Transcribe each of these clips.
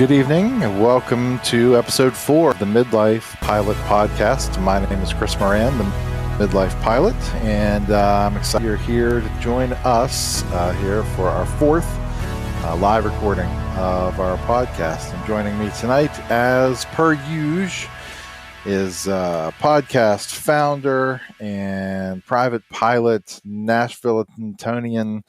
Good evening and welcome to episode 4 of the Midlife Pilot Podcast. My name is Chris Moran, the Midlife Pilot, and I'm excited you're here to join us here for our 4th live recording of our podcast. And joining me tonight, as per usual, is podcast founder and private pilot, Nashville-Tonian,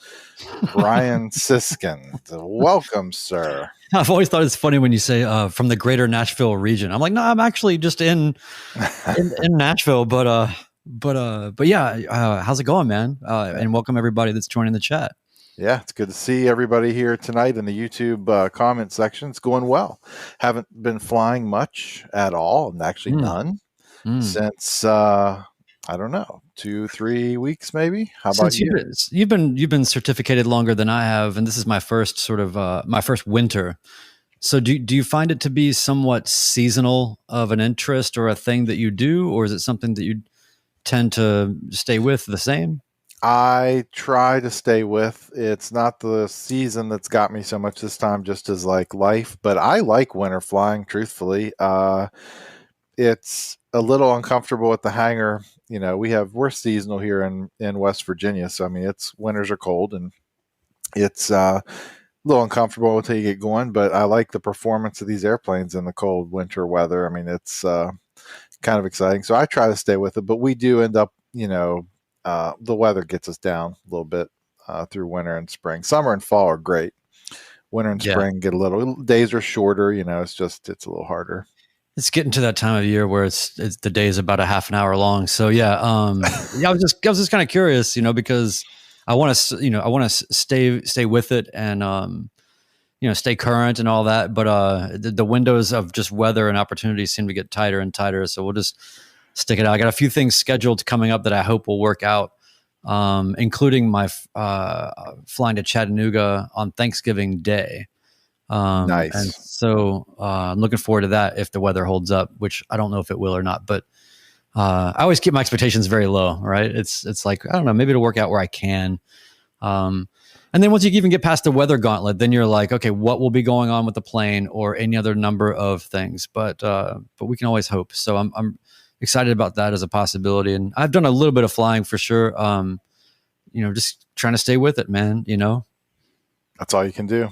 Brian Siskin. Welcome, sir. I've always thought it's funny when you say from the greater Nashville region. I'm like, no, I'm actually just in Nashville, but yeah, how's it going, man? And welcome everybody that's joining the chat. Yeah, it's good to see everybody here tonight in the YouTube comment section. It's going well. Haven't been flying much at all, and actually none since I don't know, 2-3 weeks maybe. How about you? You've been certificated longer than I have, and this is my first sort of my first winter. So do you find it to be somewhat seasonal of an interest or a thing that you do, or is it something that you tend to stay with the same? I try to stay with. It's not the season that's got me so much this time, just as like life, but I like winter flying, truthfully. It's a little uncomfortable at the hangar. You know, we're seasonal here in West Virginia. So, I mean, winters are cold and it's a little uncomfortable until you get going, but I like the performance of these airplanes in the cold winter weather. I mean, it's kind of exciting. So I try to stay with it, but we do end up, the weather gets us down a little bit through winter and spring. Summer and fall are great. Winter and spring get days are shorter. It's a little harder. It's getting to that time of year where it's the day is about a half an hour long. So yeah, I was just kind of curious, because I want to stay with it and stay current and all that. But the windows of just weather and opportunities seem to get tighter and tighter. So we'll just stick it out. I got a few things scheduled coming up that I hope will work out, including my flying to Chattanooga on Thanksgiving Day. Nice. And so I'm looking forward to that if the weather holds up, which I don't know if it will or not. But I always keep my expectations very low, right? It's like, I don't know, maybe it'll work out where I can. And then once you even get past the weather gauntlet, then you're like, okay, what will be going on with the plane or any other number of things? But we can always hope. So I'm excited about that as a possibility. And I've done a little bit of flying for sure. Just trying to stay with it, man, That's all you can do.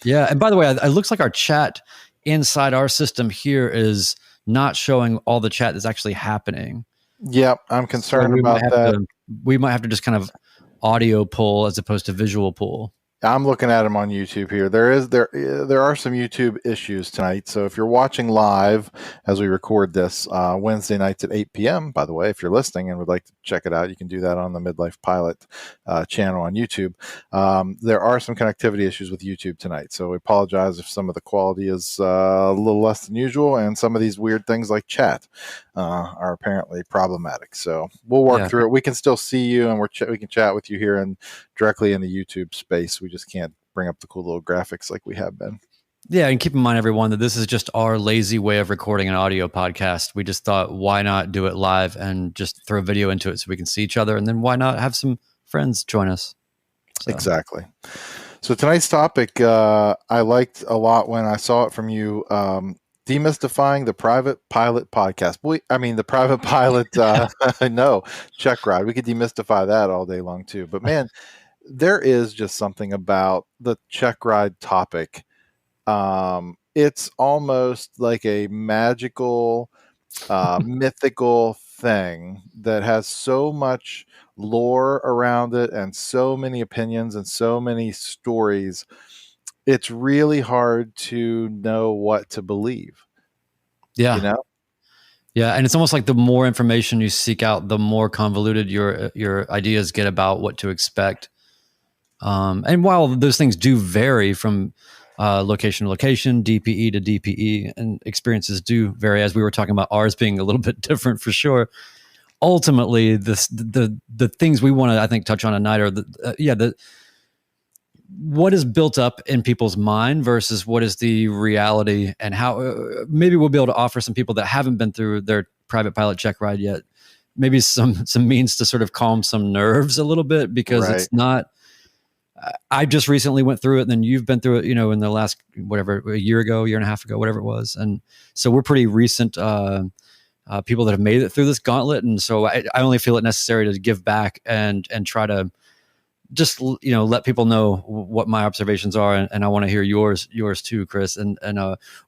Yeah. And by the way, it looks like our chat inside our system here is not showing all the chat that's actually happening. Yep. I'm concerned about that. We might have to just kind of audio pull as opposed to visual pull. I'm looking at them on YouTube here. There are some YouTube issues tonight. So if you're watching live as we record this Wednesday nights at 8 p.m., by the way, if you're listening and would like to check it out, you can do that on the Midlife Pilot channel on YouTube. There are some connectivity issues with YouTube tonight. So we apologize if some of the quality is a little less than usual, and some of these weird things like chat are apparently problematic. So we'll work through it. We can still see you, and we can chat with you here and directly in the YouTube space. We just can't bring up the cool little graphics like we have been. Yeah, and keep in mind, everyone, that this is just our lazy way of recording an audio podcast. We just thought, why not do it live and just throw video into it so we can see each other? And then why not have some friends join us? So. Exactly. So tonight's topic, I liked a lot when I saw it from you, Demystifying the Private Pilot Podcast. The Private Pilot, no, Checkride. We could demystify that all day long too. But man, there is just something about the Checkride topic. It's almost like a magical, mythical thing that has so much lore around it and so many opinions and so many stories. It's really hard to know what to believe. Yeah. Yeah. And it's almost like the more information you seek out, the more convoluted your ideas get about what to expect. And while those things do vary from location to location, DPE to DPE, and experiences do vary, as we were talking about ours being a little bit different for sure. Ultimately, the things we want to, I think, touch on tonight are what is built up in people's mind versus what is the reality, and how maybe we'll be able to offer some people that haven't been through their private pilot check ride yet, maybe some means to sort of calm some nerves a little bit, because it's not, I just recently went through it, and then you've been through it, in the last, whatever, a year ago, year and a half ago, whatever it was. And so we're pretty recent people that have made it through this gauntlet. And so I only feel it necessary to give back and try to just, let people know what my observations are. And I want to hear yours too, Chris. And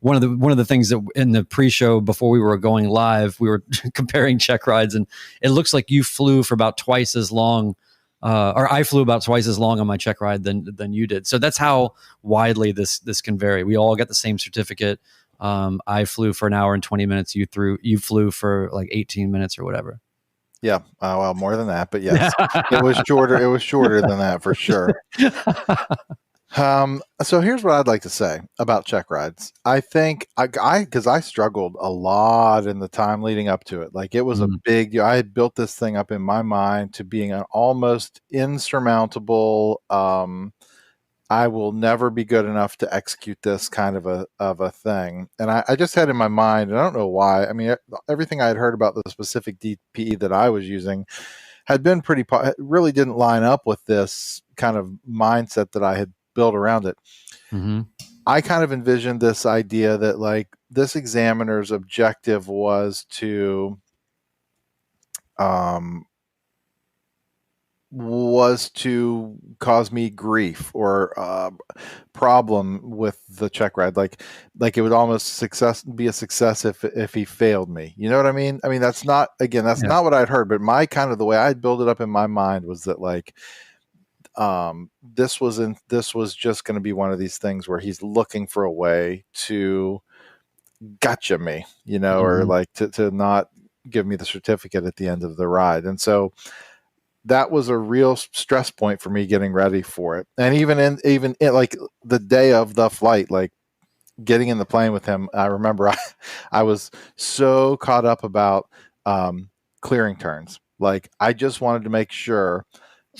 one of the things that in the pre-show before we were going live, we were comparing check rides, and it looks like you flew for about twice as long, or I flew about twice as long on my check ride than you did. So that's how widely this can vary. We all get the same certificate. I flew for an hour and 20 minutes. You flew for like 18 minutes or whatever. Yeah. Well, more than that, but yes, it was shorter. It was shorter than that for sure. So here's what I'd like to say about check rides. I think because I struggled a lot in the time leading up to it. Like it was a big, I had built this thing up in my mind to being an almost insurmountable, I will never be good enough to execute this kind of a thing. And I just had in my mind, and I don't know why. I mean, everything I had heard about the specific DPE that I was using had been really didn't line up with this kind of mindset that I had built around it. Mm-hmm. I kind of envisioned this idea that like this examiner's objective was to cause me grief or problem with the check ride. Like it would almost be a success if he failed me. You know what I mean? I mean, that's not what I'd heard, but the way I'd build it up in my mind was that like, this was just going to be one of these things where he's looking for a way to gotcha me, or like to not give me the certificate at the end of the ride. And so that was a real stress point for me getting ready for it. And even in like the day of the flight, like getting in the plane with him, I remember I was so caught up about clearing turns. Like I just wanted to make sure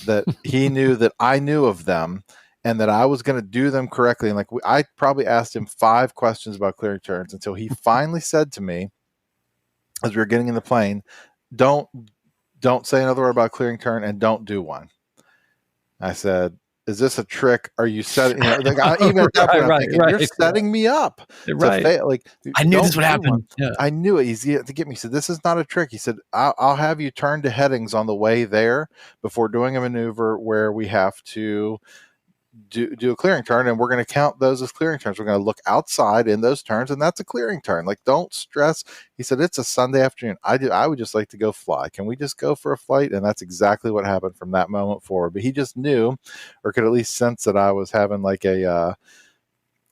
that he knew that I knew of them and that I was going to do them correctly. And like I probably asked him 5 questions about clearing turns until he finally said to me, as we were getting in the plane, don't say another word about clearing turn and don't do one. I said, is this a trick? Are you setting, even at that point, I'm thinking, you're setting me up to fail. Like, I knew this would happen. Yeah. I knew it. He's to get me. He said, this is not a trick. He said, I'll have you turn to headings on the way there before doing a maneuver where we have to do a clearing turn, and we're going to count those as clearing turns. We're going to look outside in those turns, and that's a clearing turn. Like, don't stress. He said, it's a Sunday afternoon. I would just like to go fly. Can we just go for a flight? And that's exactly what happened from that moment forward. But he just knew, or could at least sense, that I was having like a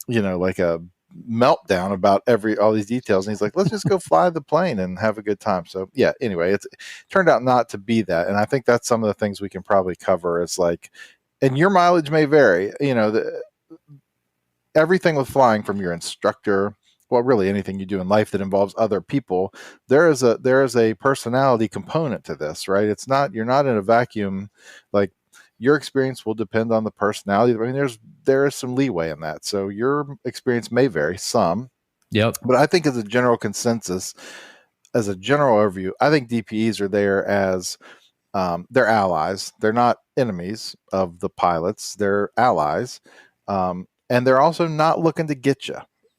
like a meltdown about all these details. And he's like, let's just go fly the plane and have a good time. So yeah, anyway, it turned out not to be that. And I think that's some of the things we can probably cover is like, and your mileage may vary, everything with flying, from your instructor, well, really anything you do in life that involves other people, there is a personality component to this, right? You're not in a vacuum. Like, your experience will depend on the personality. I mean, there is some leeway in that. So your experience may vary some. Yep. But I think as a general consensus, as a general overview, I think DPEs are there as they're allies. They're not enemies of the pilots. They're allies. And they're also not looking to get you.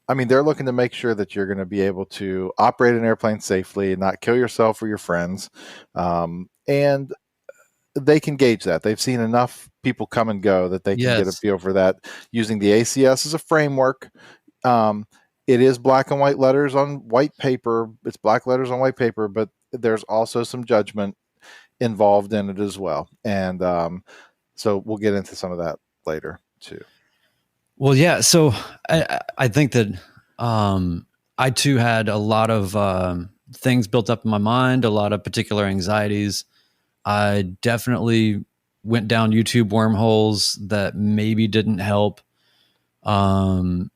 I mean, they're looking to make sure that you're going to be able to operate an airplane safely and not kill yourself or your friends. And they can gauge that. They've seen enough people come and go that they can get a feel for that using the ACS as a framework. It is black and white letters on white paper. It's black letters on white paper, but there's also some judgment involved in it as well. And so we'll get into some of that later too. Well, yeah. So I think that I too had a lot of things built up in my mind, a lot of particular anxieties. I definitely went down YouTube wormholes that maybe didn't help. And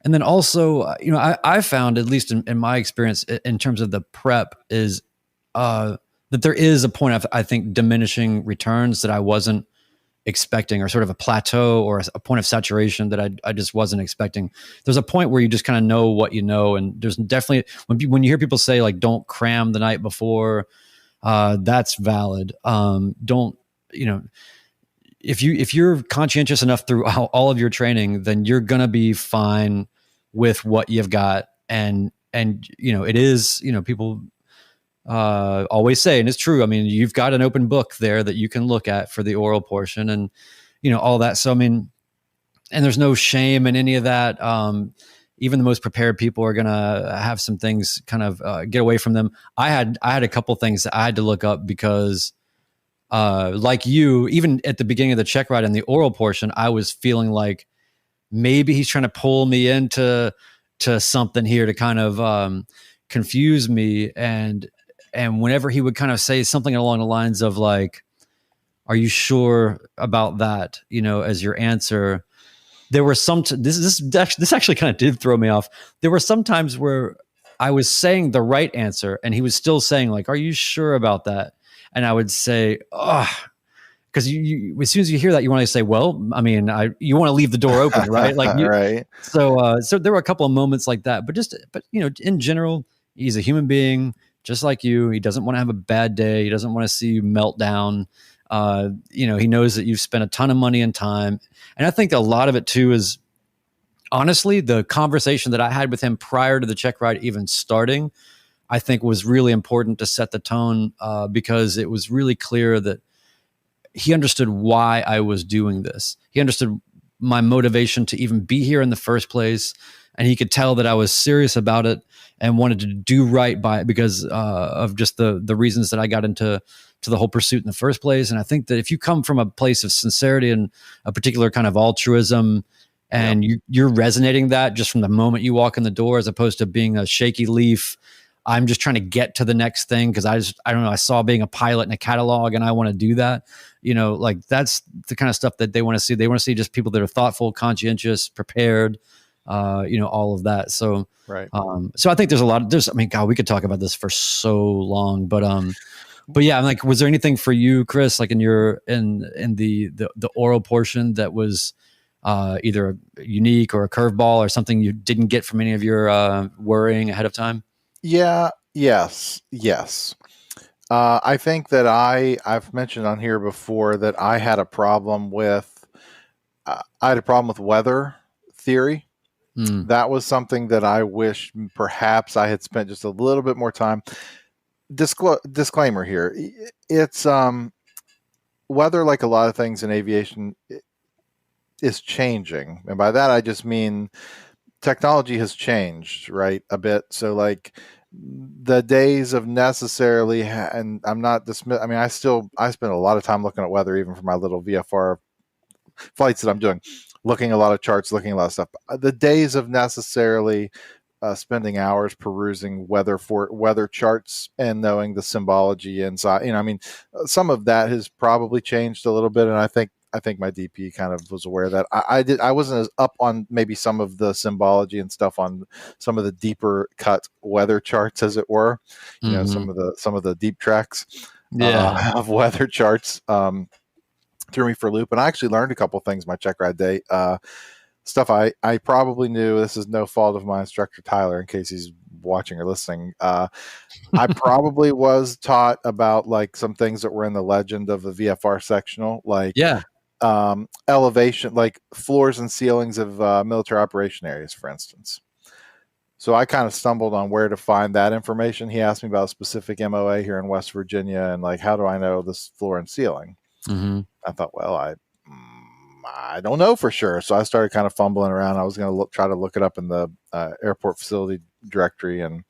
then also, I found, at least in my experience, in terms of the prep, is that there is a point of, I think, diminishing returns that I wasn't expecting, or sort of a plateau or a point of saturation that I just wasn't expecting. There's a point where you just kind of know what you know. And there's definitely, when you hear people say like, don't cram the night before, that's valid. Don't, if you're conscientious enough through all of your training, then you're gonna be fine with what you've got. And it is, people always say, and it's true. I mean, you've got an open book there that you can look at for the oral portion, and all that. So I mean, and there's no shame in any of that. Even the most prepared people are gonna have some things kind of get away from them. I had a couple things that I had to look up because, like you, even at the beginning of the check ride and the oral portion, I was feeling like maybe he's trying to pull me into something here to kind of confuse me. And whenever he would kind of say something along the lines of like, "Are you sure about that?" As your answer, there were some. This actually kind of did throw me off. There were some times where I was saying the right answer, and he was still saying like, "Are you sure about that?" And I would say, "Oh." Because you, as soon as you hear that, you want to say, "Well, I mean, you want to leave the door open, right?" Like, Right. So there were a couple of moments like that, but in general, he's a human being just like you. He doesn't want to have a bad day. He doesn't want to see you melt down. He knows that you've spent a ton of money and time, and I think a lot of it too is honestly the conversation that I had with him prior to the check ride even starting. I think was really important to set the tone because it was really clear that he understood why I was doing this. He understood my motivation to even be here in the first place. And he could tell that I was serious about it and wanted to do right by it because of just the reasons that I got into the whole pursuit in the first place. And I think that if you come from a place of sincerity and a particular kind of altruism, and you're resonating that just from the moment you walk in the door, as opposed to being a shaky leaf, I'm just trying to get to the next thing because I don't know, I saw being a pilot in a catalog and I want to do that. Like that's the kind of stuff that they want to see. They want to see just people that are thoughtful, conscientious, prepared, all of that. So, Right. So I think I mean, God, we could talk about this for so long, but yeah, I'm like, was there anything for you, Chris, like in the oral portion that was either unique or a curveball or something you didn't get from any of your worrying ahead of time? Yeah. Yes. Yes. I think that I've mentioned on here before that I had a problem with weather theory. That was something that I wish perhaps I had spent just a little bit more time. Disclaimer here: it's weather, like a lot of things in aviation, is changing, and by that I just mean technology has changed, right, a bit. So like the days of necessarily, and I'm not dismiss. I mean, I spend a lot of time looking at weather, even for my little VFR flights that I'm doing, looking at a lot of charts, looking at a lot of stuff. The days of necessarily spending hours perusing weather charts and knowing the symbology inside, I mean, some of that has probably changed a little bit, and I think my DP kind of was aware of that. I wasn't as up on maybe some of the symbology and stuff on some of the deeper cut weather charts, as it were. Some of the deep tracks of weather charts threw me for a loop. And I actually learned a couple things my check ride day. Stuff I probably knew. This is no fault of my instructor Tyler, in case he's watching or listening. I probably was taught about like some things that were in the legend of the VFR sectional, like elevation, like floors and ceilings of military operation areas, for instance. So I kind of stumbled on where to find that information. He asked me about a specific MOA here in West Virginia, and like, how do I know this floor and ceiling? I thought, well, I don't know for sure. So I started kind of fumbling around. I was going to try to look it up in the airport facility directory, and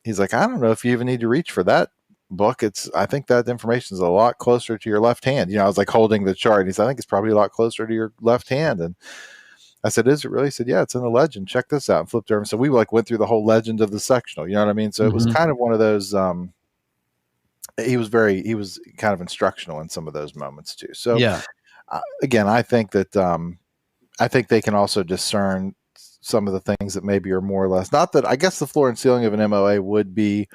he's like, I don't know if you even need to reach for that book. I think that information is a lot closer to your left hand. I was like holding the chart, and he said, I think it's probably a lot closer to your left hand. And I said, is it really? He said, yeah, it's in the legend. Check this out. And flipped over. So we like went through the whole legend of the sectional. You know what I mean? So it was kind of one of those. He was kind of instructional in some of those moments too. So again, I think that I think they can also discern some of the things that maybe are more or less, not that I guess the floor and ceiling of an MOA would be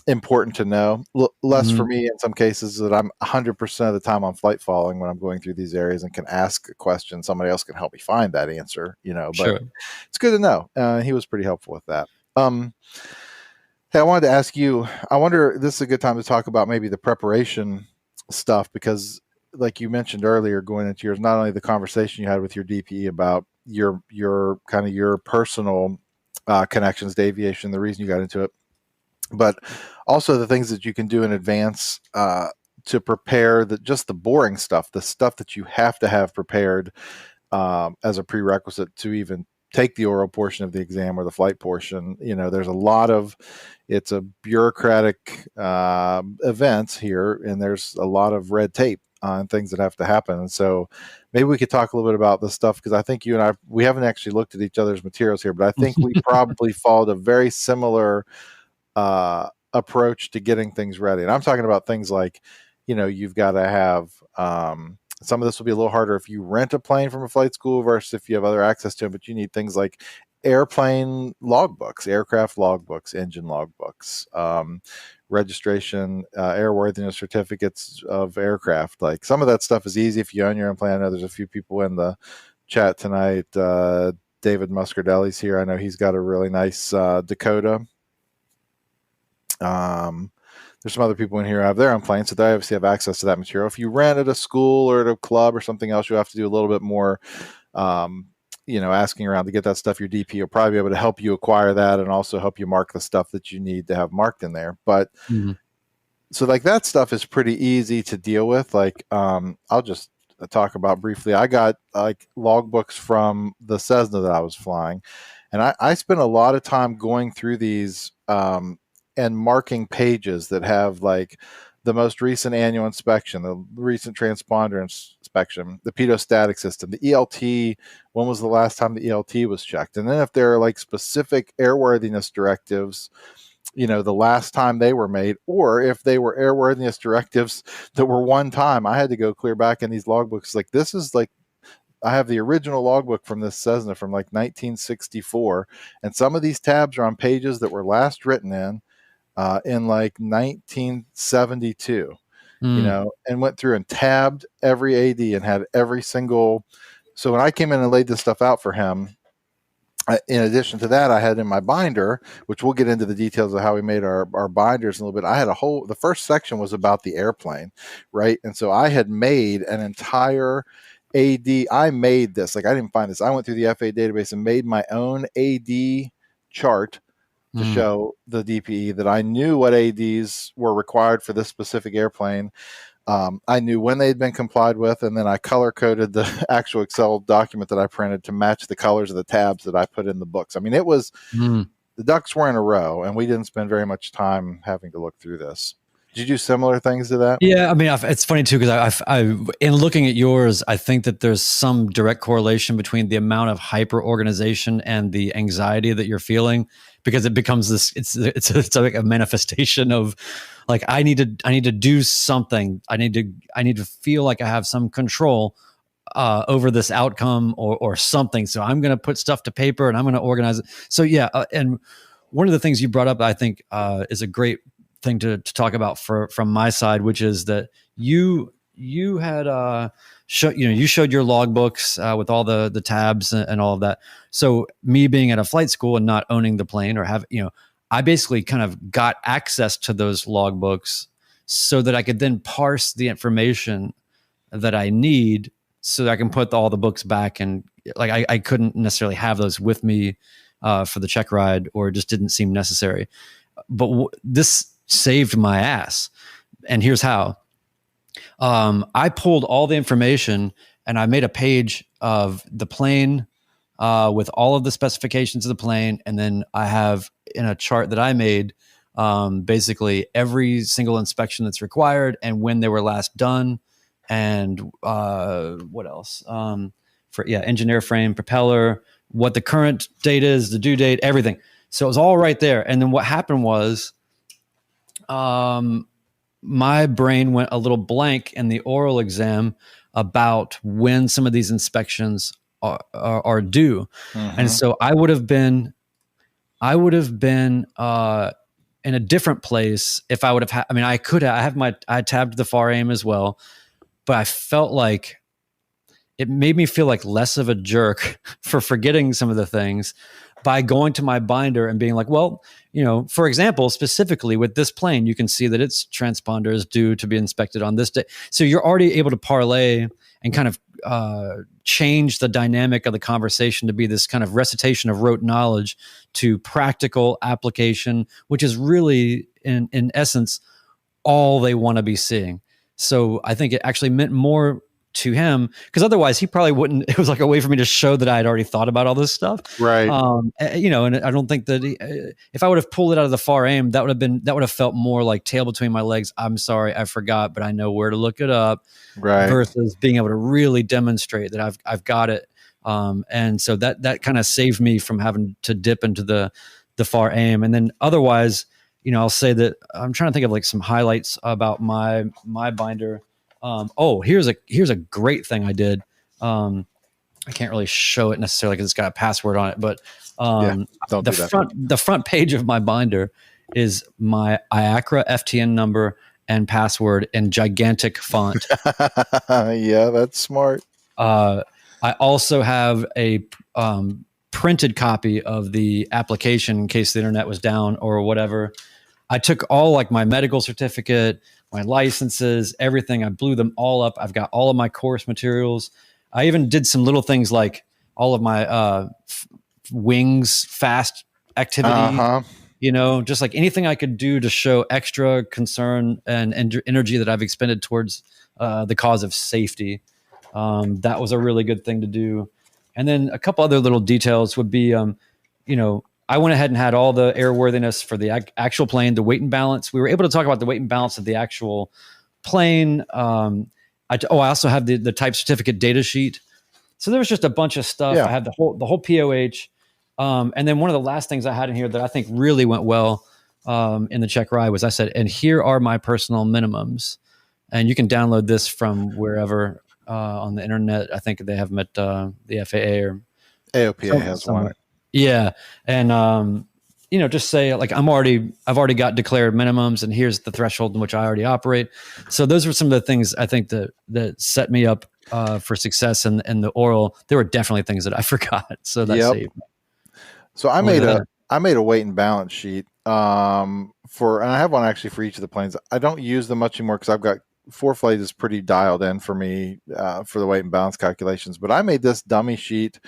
important to know. Less for me in some cases, that I'm 100% of the time on flight following when I'm going through these areas and can ask a question. Somebody else can help me find that answer, but it's good to know. He was pretty helpful with that. Hey, I wanted to ask you, I wonder, this is a good time to talk about maybe the preparation stuff, because like you mentioned earlier, going into yours, not only the conversation you had with your DPE about your kind of your personal connections to aviation, the reason you got into it, but also the things that you can do in advance to prepare just the boring stuff, the stuff that you have to have prepared as a prerequisite to even take the oral portion of the exam or the flight portion. You know, there's a lot of, it's a bureaucratic event here, and there's a lot of red tape on things that have to happen. And so maybe we could talk a little bit about this stuff, because I think you and I, we haven't actually looked at each other's materials here, but I think we probably followed a very similar approach to getting things ready. And I'm talking about things like, you know, you've got to have some of this will be a little harder if you rent a plane from a flight school versus if you have other access to them, but you need things like airplane logbooks, aircraft logbooks, engine logbooks, registration, airworthiness certificates of aircraft. Like, some of that stuff is easy if you own your own plane. I know there's a few people in the chat tonight. David Muscardelli's here. I know he's got a really nice Dakota. There's some other people in here who have their own planes, so they obviously have access to that material. If you rent at a school or at a club or something else, you'll have to do a little bit more, you know, asking around to get that stuff. Your DP will probably be able to help you acquire that and also help you mark the stuff that you need to have marked in there. But so like that stuff is pretty easy to deal with. Like, I'll just talk about briefly. I got like logbooks from the Cessna that I was flying, and I spent a lot of time going through these and marking pages that have like the most recent annual inspection, the recent transponder inspection, the pedostatic system, the ELT. When was the last time the ELT was checked? And then if there are like specific airworthiness directives, you know, the last time they were made, or if they were airworthiness directives that were one time, I had to go clear back in these logbooks. Like, this is like, I have the original logbook from this Cessna from like 1964, and some of these tabs are on pages that were last written in like 1972, you know, and went through and tabbed every AD and had every single. So when I came in and laid this stuff out for him, in addition to that, I had in my binder, which we'll get into the details of how we made our binders in a little bit. I had the first section was about the airplane, right? And so I had made an entire AD. I made this, like, I didn't find this. I went through the FAA database and made my own AD chart to show the DPE that I knew what ADs were required for this specific airplane. I knew when they'd been complied with, and then I color coded the actual Excel document that I printed to match the colors of the tabs that I put in the books. I mean, it was the ducks were in a row, and we didn't spend very much time having to look through this. Did you do similar things to that? Yeah, I mean, it's funny too, because I, in looking at yours, I think that there's some direct correlation between the amount of hyper organization and the anxiety that you're feeling, because it becomes this. It's like a manifestation of, like, I need to do something. I need to feel like I have some control over this outcome or something. So I'm going to put stuff to paper and I'm going to organize it. So yeah, and one of the things you brought up, I think, is a great thing to talk about from my side, which is that you had you showed your logbooks with all the tabs and all of that. So me being at a flight school and not owning the plane, or I basically kind of got access to those logbooks so that I could then parse the information that I need so that I can put all the books back. And like, I couldn't necessarily have those with me for the check ride, or it just didn't seem necessary. But this saved my ass. And here's how. I pulled all the information and I made a page of the plane with all of the specifications of the plane. And then I have in a chart that I made basically every single inspection that's required and when they were last done. And what else? Engine airframe, propeller, what the current date is, the due date, everything. So it was all right there. And then what happened was, my brain went a little blank in the oral exam about when some of these inspections are due. And so I would have been in a different place if I would have had, I tabbed the FAR aim as well, but I felt like it made me feel like less of a jerk for forgetting some of the things. by going to my binder and being like, well, for example, specifically with this plane, you can see that its transponder is due to be inspected on this day. So you're already able to parlay and kind of change the dynamic of the conversation to be this kind of recitation of rote knowledge to practical application, which is really, in essence, all they want to be seeing. So I think it actually meant more to him, because otherwise he probably wouldn't. It was like a way for me to show that I had already thought about all this stuff, Right. And I don't think that if I would have pulled it out of the far aim, that would have felt more like tail between my legs. I'm sorry, I forgot, but I know where to look it up. Right. Versus being able to really demonstrate that I've got it, and so that kind of saved me from having to dip into the far aim. And then otherwise, I'll say that I'm trying to think of like some highlights about my binder. Here's a great thing I did. I can't really show it necessarily because it's got a password on it, but the front page of my binder is my IACRA FTN number and password in gigantic font. Yeah, that's smart. I also have a printed copy of the application in case the internet was down or whatever. I took all like my medical certificate, my licenses, everything. I blew them all up. I've got all of my course materials. I even did some little things like all of my wings fast activity, just like anything I could do to show extra concern and energy that I've expended towards the cause of safety. That was a really good thing to do. And then a couple other little details would be, I went ahead and had all the airworthiness for the actual plane, the weight and balance. We were able to talk about the weight and balance of the actual plane. I also have the type certificate data sheet. So there was just a bunch of stuff. Yeah. I had the whole POH. And then one of the last things I had in here that I think really went well in the Checkride was I said, and here are my personal minimums. And you can download this from wherever on the internet. I think they have them at the FAA or AOPA has somewhere. One. Yeah. And, just say like, I've already got declared minimums and here's the threshold in which I already operate. So those were some of the things I think that set me up for success in the oral. There were definitely things that I forgot. So that saved me. So I made a weight and balance sheet and I have one actually for each of the planes. I don't use them much anymore because I've got ForeFlight is pretty dialed in for me for the weight and balance calculations. But I made this dummy sheet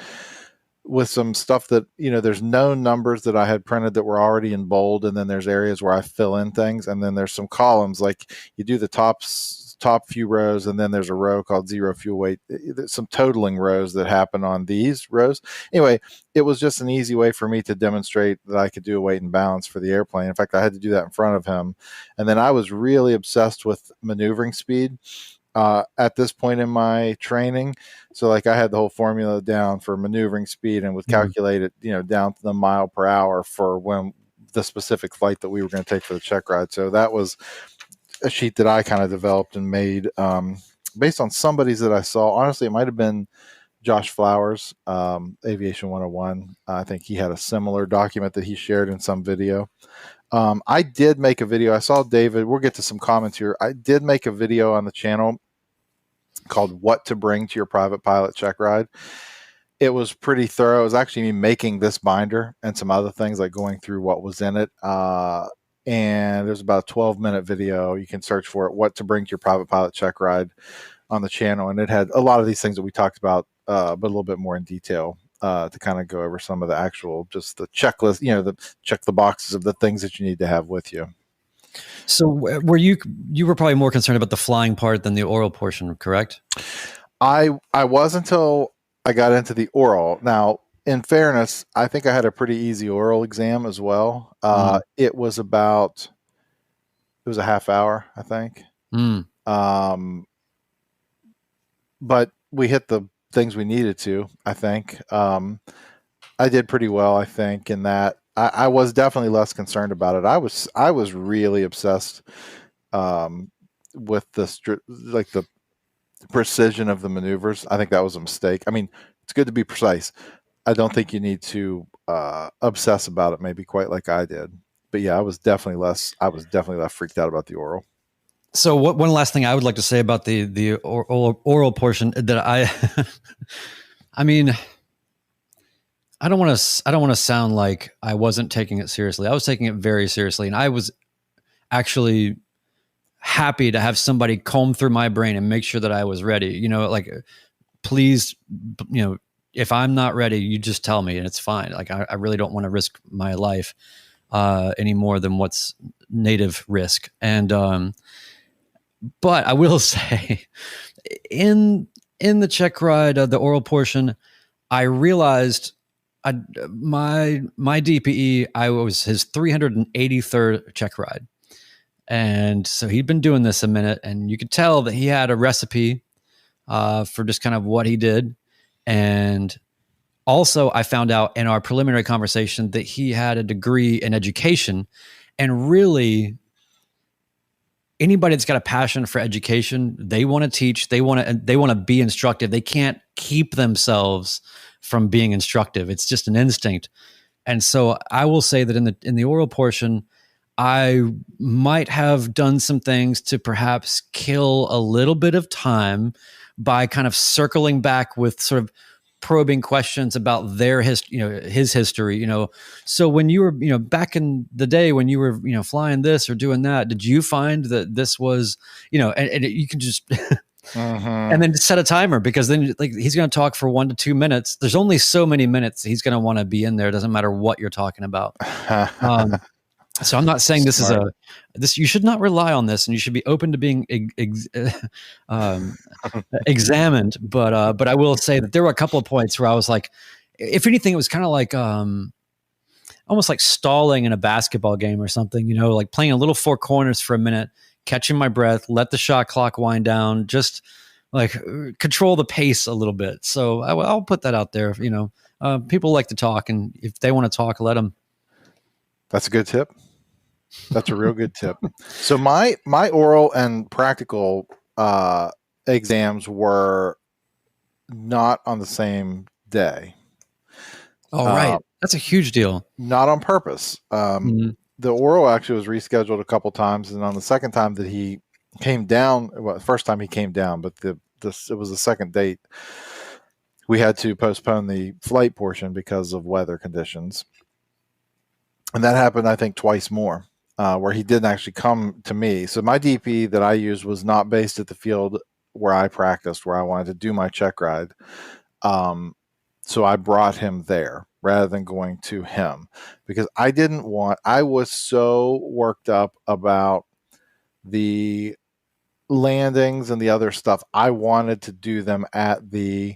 with some stuff that, there's known numbers that I had printed that were already in bold. And then there's areas where I fill in things. And then there's some columns, like you do the top few rows. And then there's a row called zero fuel weight. There's some totaling rows that happen on these rows. Anyway, it was just an easy way for me to demonstrate that I could do a weight and balance for the airplane. In fact, I had to do that in front of him. And then I was really obsessed with maneuvering speed. At this point in my training. So like I had the whole formula down for maneuvering speed and would calculate it, down to the mile per hour for when the specific flight that we were going to take for the Checkride. So that was a sheet that I kind of developed and made based on somebody's that I saw. Honestly, it might have been Josh Flowers, Aviation 101. I think he had a similar document that he shared in some video. I did make a video. I saw David. We'll get to some comments here. I did make a video on the channel called What to Bring to Your Private Pilot Checkride. It was pretty thorough. It was actually me making this binder and some other things, like going through what was in it. And there's about a 12-minute video. You can search for it, What to Bring to Your Private Pilot Checkride, on the channel. And it had a lot of these things that we talked about, but a little bit more in detail. To kind of go over some of the actual, just the checklist, check the boxes of the things that you need to have with you. So were you were probably more concerned about the flying part than the oral portion, correct? I was until I got into the oral. Now, in fairness, I think I had a pretty easy oral exam as well. It was a half hour, I think. But we hit the things we needed to, I think. I did pretty well, I think, in that. I was definitely less concerned about it. I was really obsessed with the precision of the maneuvers. I think that was a mistake. I mean, it's good to be precise. I don't think you need to obsess about it, maybe quite like I did. But yeah, I was definitely less freaked out about the oral. So one last thing I would like to say about the oral portion that I mean, I don't want to sound like I wasn't taking it seriously. I was taking it very seriously, and I was actually happy to have somebody comb through my brain and make sure that I was ready. Like, please, if I'm not ready, you just tell me and it's fine. Like, I really don't want to risk my life any more than what's native risk. And but I will say, in the Checkride, the oral portion, I realized my DPE, I was his 383rd Checkride. And so he'd been doing this a minute, and you could tell that he had a recipe for just kind of what he did. And also, I found out in our preliminary conversation that he had a degree in education. And really, anybody that's got a passion for education, they want to teach, they want to be instructive. They can't keep themselves from being instructive. It's just an instinct. And so I will say that in the oral portion, I might have done some things to perhaps kill a little bit of time by kind of circling back with sort of probing questions about their his history. So when you were, back in the day when you were, flying this or doing that, did you find that this was, and you can just and then set a timer, because then like he's going to talk for 1 to 2 minutes. There's only so many minutes he's going to want to be in there. It doesn't matter what you're talking about. So I'm not saying this is you should not rely on this, and you should be open to being examined. But I will say that there were a couple of points where I was like, if anything, it was kind of like almost like stalling in a basketball game or something, like playing a little four corners for a minute, catching my breath, let the shot clock wind down, just like control the pace a little bit. So I'll put that out there. People like to talk, and if they want to talk, let them. That's a good tip. That's a real good tip. So my oral and practical exams were not on the same day. Oh, right. That's a huge deal. Not on purpose. The oral actually was rescheduled a couple times, and on the second time that he came down, well, the first time he came down, but it was the second date, we had to postpone the flight portion because of weather conditions. And that happened, I think, twice more, where he didn't actually come to me. So my DP that I used was not based at the field where I practiced, where I wanted to do my check ride. So I brought him there rather than going to him, because I was so worked up about the landings and the other stuff. I wanted to do them at the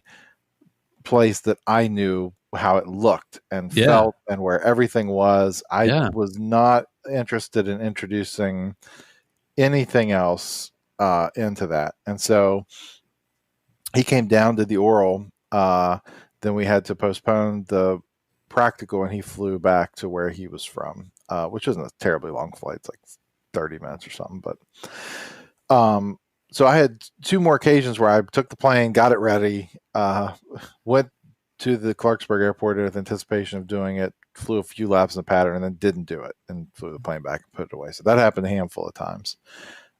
place that I knew how it looked and felt and where everything was. I was not interested in introducing anything else into that. And so he came down to the oral. Then we had to postpone the practical, and he flew back to where he was from, which isn't a terribly long flight. It's like 30 minutes or something. But so I had two more occasions where I took the plane, got it ready, went to the Clarksburg airport with anticipation of doing it, flew a few laps in the pattern, and then didn't do it and flew the plane back and put it away. So that happened a handful of times.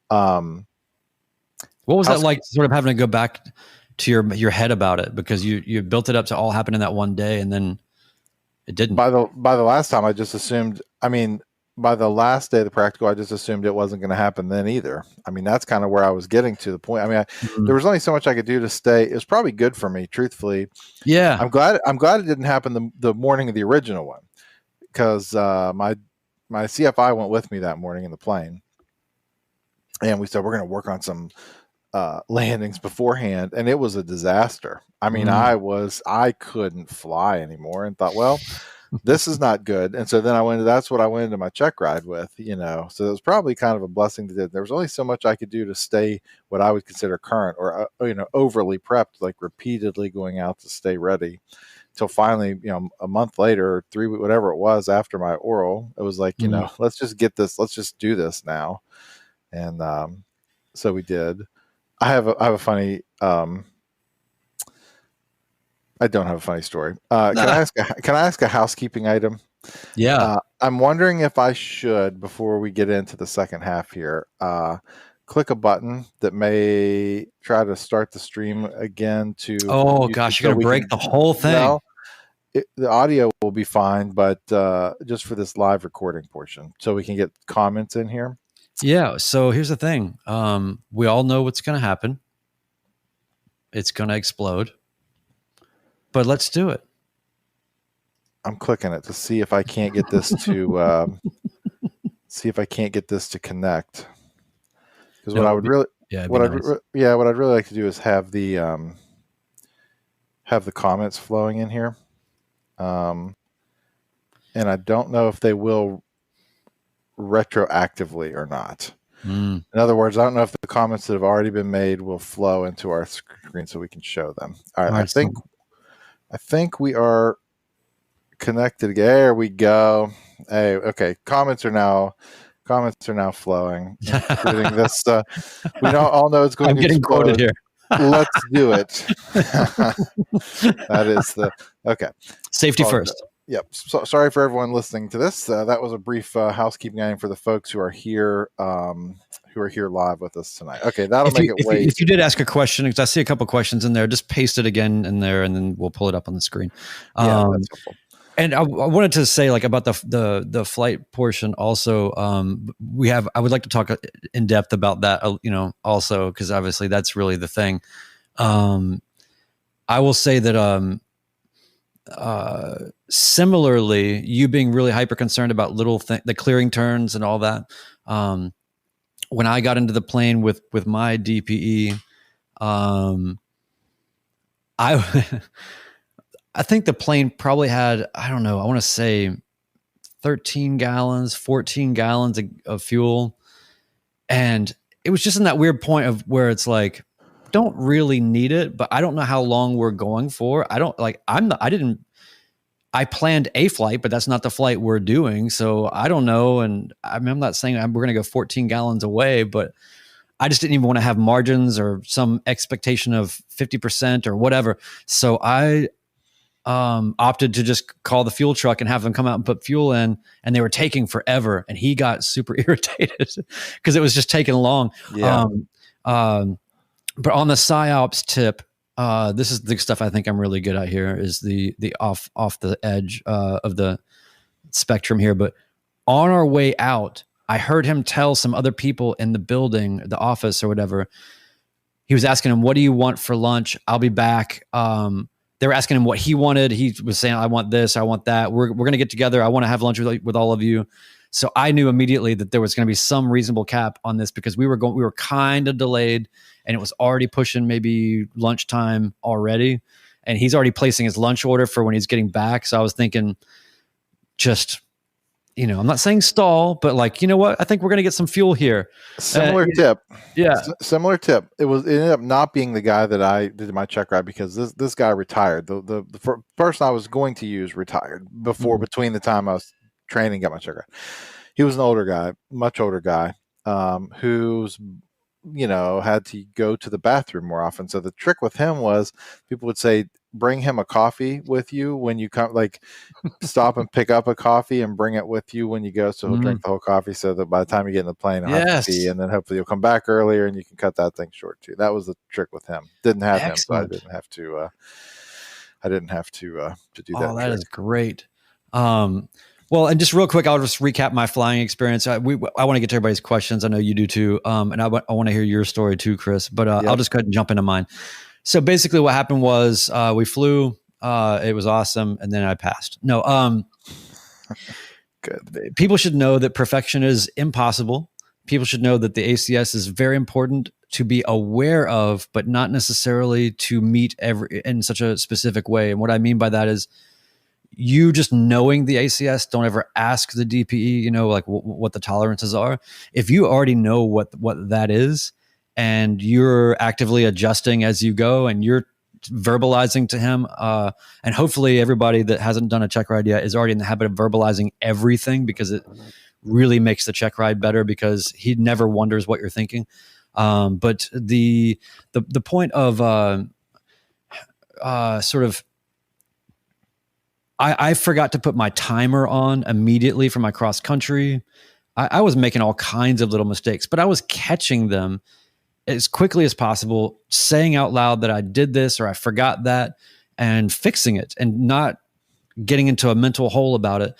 What was that like, sort of having to go back to your head about it, because you built it up to all happen in that one day, and then it didn't? By the last time, I just assumed, by the last day of the practical, I just assumed it wasn't going to happen then either. That's kind of where I was getting to the point. There was only so much I could do to stay. It was probably good for me, truthfully. Yeah. I'm glad it didn't happen the morning of the original one, because my CFI went with me that morning in the plane, and we said we're going to work on some landings beforehand, and it was a disaster. I couldn't fly anymore, and thought, well, this is not good. And so then that's what I went into my check ride with, so it was probably kind of a blessing to do. There was only so much I could do to stay what I would consider current, or overly prepped, like repeatedly going out to stay ready, till finally, a month later, or 3 weeks, whatever it was, after my oral, it was like, let's just do this now. And so we did. I have a funny. I don't have a funny story. Can I ask a housekeeping item? Yeah. I'm wondering if I should, before we get into the second half here, click a button that may try to start the stream again. Oh gosh, you're gonna break the whole thing. the audio will be fine, but just for this live recording portion, so we can get comments in here. Yeah. So here's the thing. We all know what's going to happen. It's going to explode. But let's do it. I'm clicking it to see if I can't get this to see if I can't get this to connect. Because what I would really, what I'd really like to do is have the comments flowing in here, and I don't know if they will retroactively or not. In other words, I don't know if the comments that have already been made will flow into our screen so we can show them. All right, I think we are connected. There we go. Hey, okay. Comments are now flowing, including this. We all know it's going to getting explode. Quoted here. Let's do it. That is the okay. Safety first. Yep. So, sorry for everyone listening to this. That was a brief housekeeping item for the folks who are here live with us tonight. Okay, that'll make it wait. If you did ask a question, because I see a couple questions in there, just paste it again in there, and then we'll pull it up on the screen. Yeah, that's helpful. And I wanted to say, like, about the flight portion also. I would like to talk in depth about that, also, because obviously that's really the thing. I will say that similarly, you being really hyper concerned about the clearing turns and all that. When I got into the plane with my DPE, I think the plane probably had, I don't know, I want to say 13 gallons, 14 gallons of fuel. And it was just in that weird point of where it's like, don't really need it, but I don't know how long we're going for. I planned a flight, but that's not the flight we're doing. So I don't know. And I mean, I'm not saying we're going to go 14 gallons away, but I just didn't even want to have margins or some expectation of 50% or whatever. So I opted to just call the fuel truck and have them come out and put fuel in, and they were taking forever. And he got super irritated because it was just taking long. Yeah. But on the PsyOps tip, this is the stuff I think I'm really good at here, is the off the edge of the spectrum here. But on our way out, I heard him tell some other people in the building, the office or whatever, he was asking him, what do you want for lunch? I'll be back. They were asking him what he wanted. He was saying, I want this, I want that. We're going to get together. I want to have lunch with all of you. So I knew immediately that there was going to be some reasonable cap on this, because we were kind of delayed, and it was already pushing maybe lunchtime already. And he's already placing his lunch order for when he's getting back. So I was thinking, just, I'm not saying stall, but like, you know what? I think we're going to get some fuel here. Similar tip. Yeah. Similar tip. It ended up not being the guy that I did my check ride, because this guy retired. The person I was going to use retired between the time I was training and got my check ride. He was an older guy, much older guy, who's, had to go to the bathroom more often. So the trick with him was, people would say, bring him a coffee with you when you come, like stop and pick up a coffee and bring it with you when you go. So he'll drink the whole coffee, so that by the time you get in the plane, he'll have to pee, and then hopefully you'll come back earlier and you can cut that thing short too. That was the trick with him. Didn't have him, so I didn't have to do that. Oh, that is great. Well, and just real quick, I'll just recap my flying experience. I want to get to everybody's questions. I know you do too. And I want to hear your story too, Chris, but I'll just go ahead and jump into mine. So basically what happened was we flew, it was awesome. And then I passed. No, good. People should know that perfection is impossible. People should know that the ACS is very important to be aware of, but not necessarily to meet in such a specific way. And what I mean by that is, you just knowing the ACS, don't ever ask the DPE, like what the tolerances are. If you already know what that is, and you're actively adjusting as you go, and you're verbalizing to him, and hopefully everybody that hasn't done a check ride yet is already in the habit of verbalizing everything, because it really makes the check ride better, because he never wonders what you're thinking. But the point of sort of, I forgot to put my timer on immediately for my cross country. I was making all kinds of little mistakes, but I was catching them as quickly as possible, saying out loud that I did this or I forgot that, and fixing it, and not getting into a mental hole about it.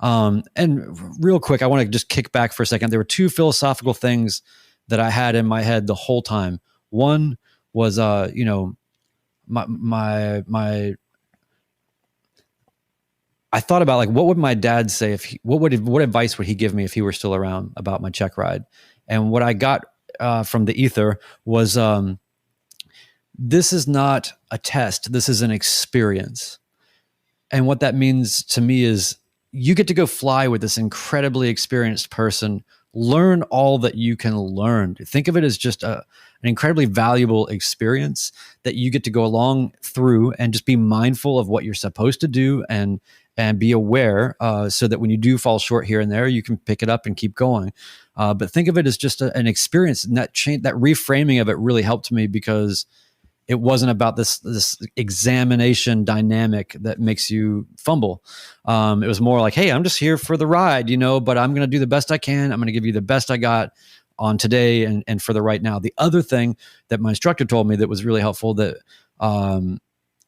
And real quick, I want to just kick back for a second. There were two philosophical things that I had in my head the whole time. One was, my I thought about like, what would my dad say what advice would he give me if he were still around about my check ride? And what I got from the ether was, this is not a test. This is an experience. And what that means to me is you get to go fly with this incredibly experienced person, learn all that you can learn. Think of it as just an incredibly valuable experience that you get to go along through, and just be mindful of what you're supposed to do, and be aware, so that when you do fall short here and there, you can pick it up and keep going. But think of it as just an experience, and that reframing of it really helped me, because it wasn't about this examination dynamic that makes you fumble. It was more like, hey, I'm just here for the ride, but I'm going to do the best I can. I'm going to give you the best I got on today and for the right now. The other thing that my instructor told me that was really helpful, that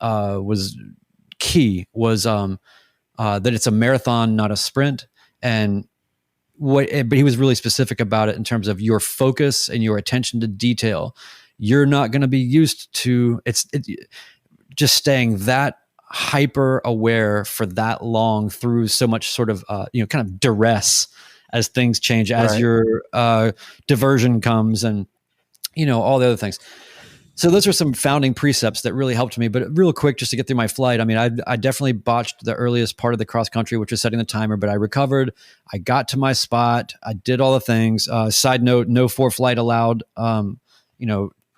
was key, was that it's a marathon, not a sprint. And but he was really specific about it in terms of your focus and your attention to detail. You're not going to be used to just staying that hyper aware for that long through so much sort of, kind of duress as things change, as Right. your diversion comes, and, all the other things. So those are some founding precepts that really helped me. But real quick, just to get through my flight, I mean, I definitely botched the earliest part of the cross country, which was setting the timer, but I recovered. I got to my spot. I did all the things. Side note, no ForeFlight allowed.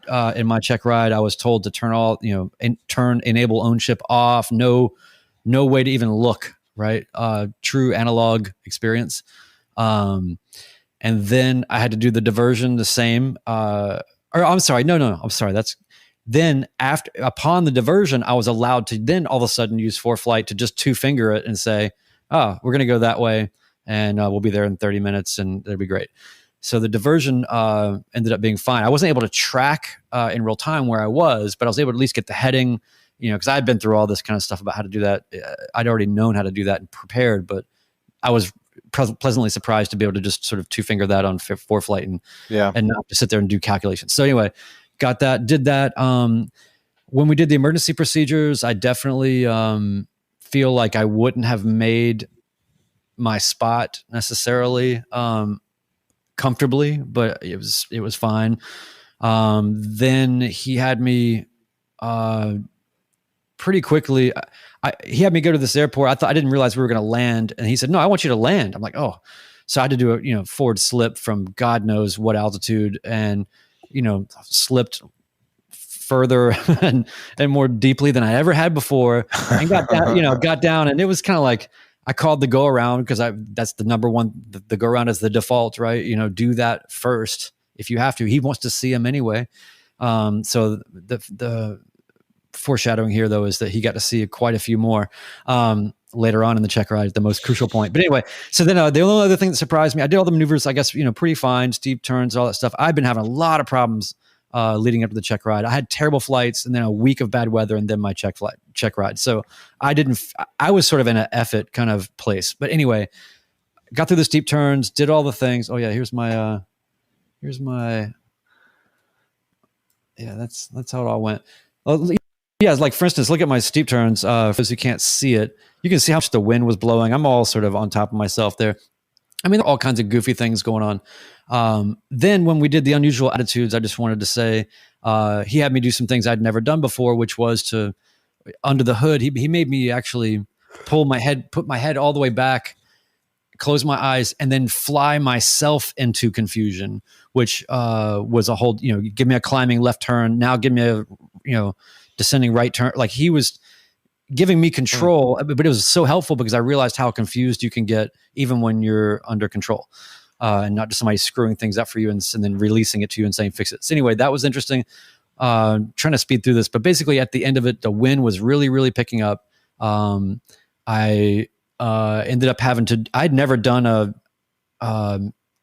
In my check ride, I was told to turn enable ownership off. No way to even look, right? True analog experience. And then I had to do the diversion the same. Or I'm sorry, no, I'm sorry. Then upon the diversion, I was allowed to then all of a sudden use ForeFlight to just two finger it and say, oh, we're going to go that way, and we'll be there in 30 minutes, and it'll be great. So the diversion ended up being fine. I wasn't able to track in real time where I was, but I was able to at least get the heading, because I had been through all this kind of stuff about how to do that. I'd already known how to do that and prepared, but I was pleasantly surprised to be able to just sort of two finger that on ForeFlight and not to sit there and do calculations. So anyway, got that, did that. When we did the emergency procedures, I definitely feel like I wouldn't have made my spot necessarily comfortably, but it was fine. Then he had me pretty quickly. He had me go to this airport. I didn't realize we were going to land, and he said, "No, I want you to land." I'm like, "Oh," so I had to do a forward slip from God knows what altitude, and slipped further and more deeply than I ever had before, and got down, got down, and it was kind of like, I called the go around, because that's the number one. The go around is the default, right? Do that first if you have to. He wants to see him anyway. So the foreshadowing here, though, is that he got to see quite a few more later on in the check ride, the most crucial point. But anyway, so then the only other thing that surprised me, I did all the maneuvers, I guess, pretty fine, steep turns, all that stuff. I've been having a lot of problems leading up to the check ride. I had terrible flights, and then a week of bad weather, and then my check ride. So I was sort of in an F-it kind of place. But anyway, got through the steep turns, did all the things. Oh yeah, here's my yeah, that's how it all went. Yeah, like for instance, look at my steep turns. For those who can't see it, you can see how much the wind was blowing. I'm all sort of on top of myself there. I mean, all kinds of goofy things going on. Then when we did the unusual attitudes, I just wanted to say, he had me do some things I'd never done before, which was to, under the hood, he made me actually put my head all the way back, close my eyes, and then fly myself into confusion, which was a whole, give me a climbing left turn. Now give me a, descending right turn. Like, he was giving me control, but it was so helpful because I realized how confused you can get even when you're under control, and not just somebody screwing things up for you and then releasing it to you and saying, fix it. So anyway, that was interesting. Trying to speed through this, but basically at the end of it, the wind was really, really picking up. I ended up having to, I'd never done a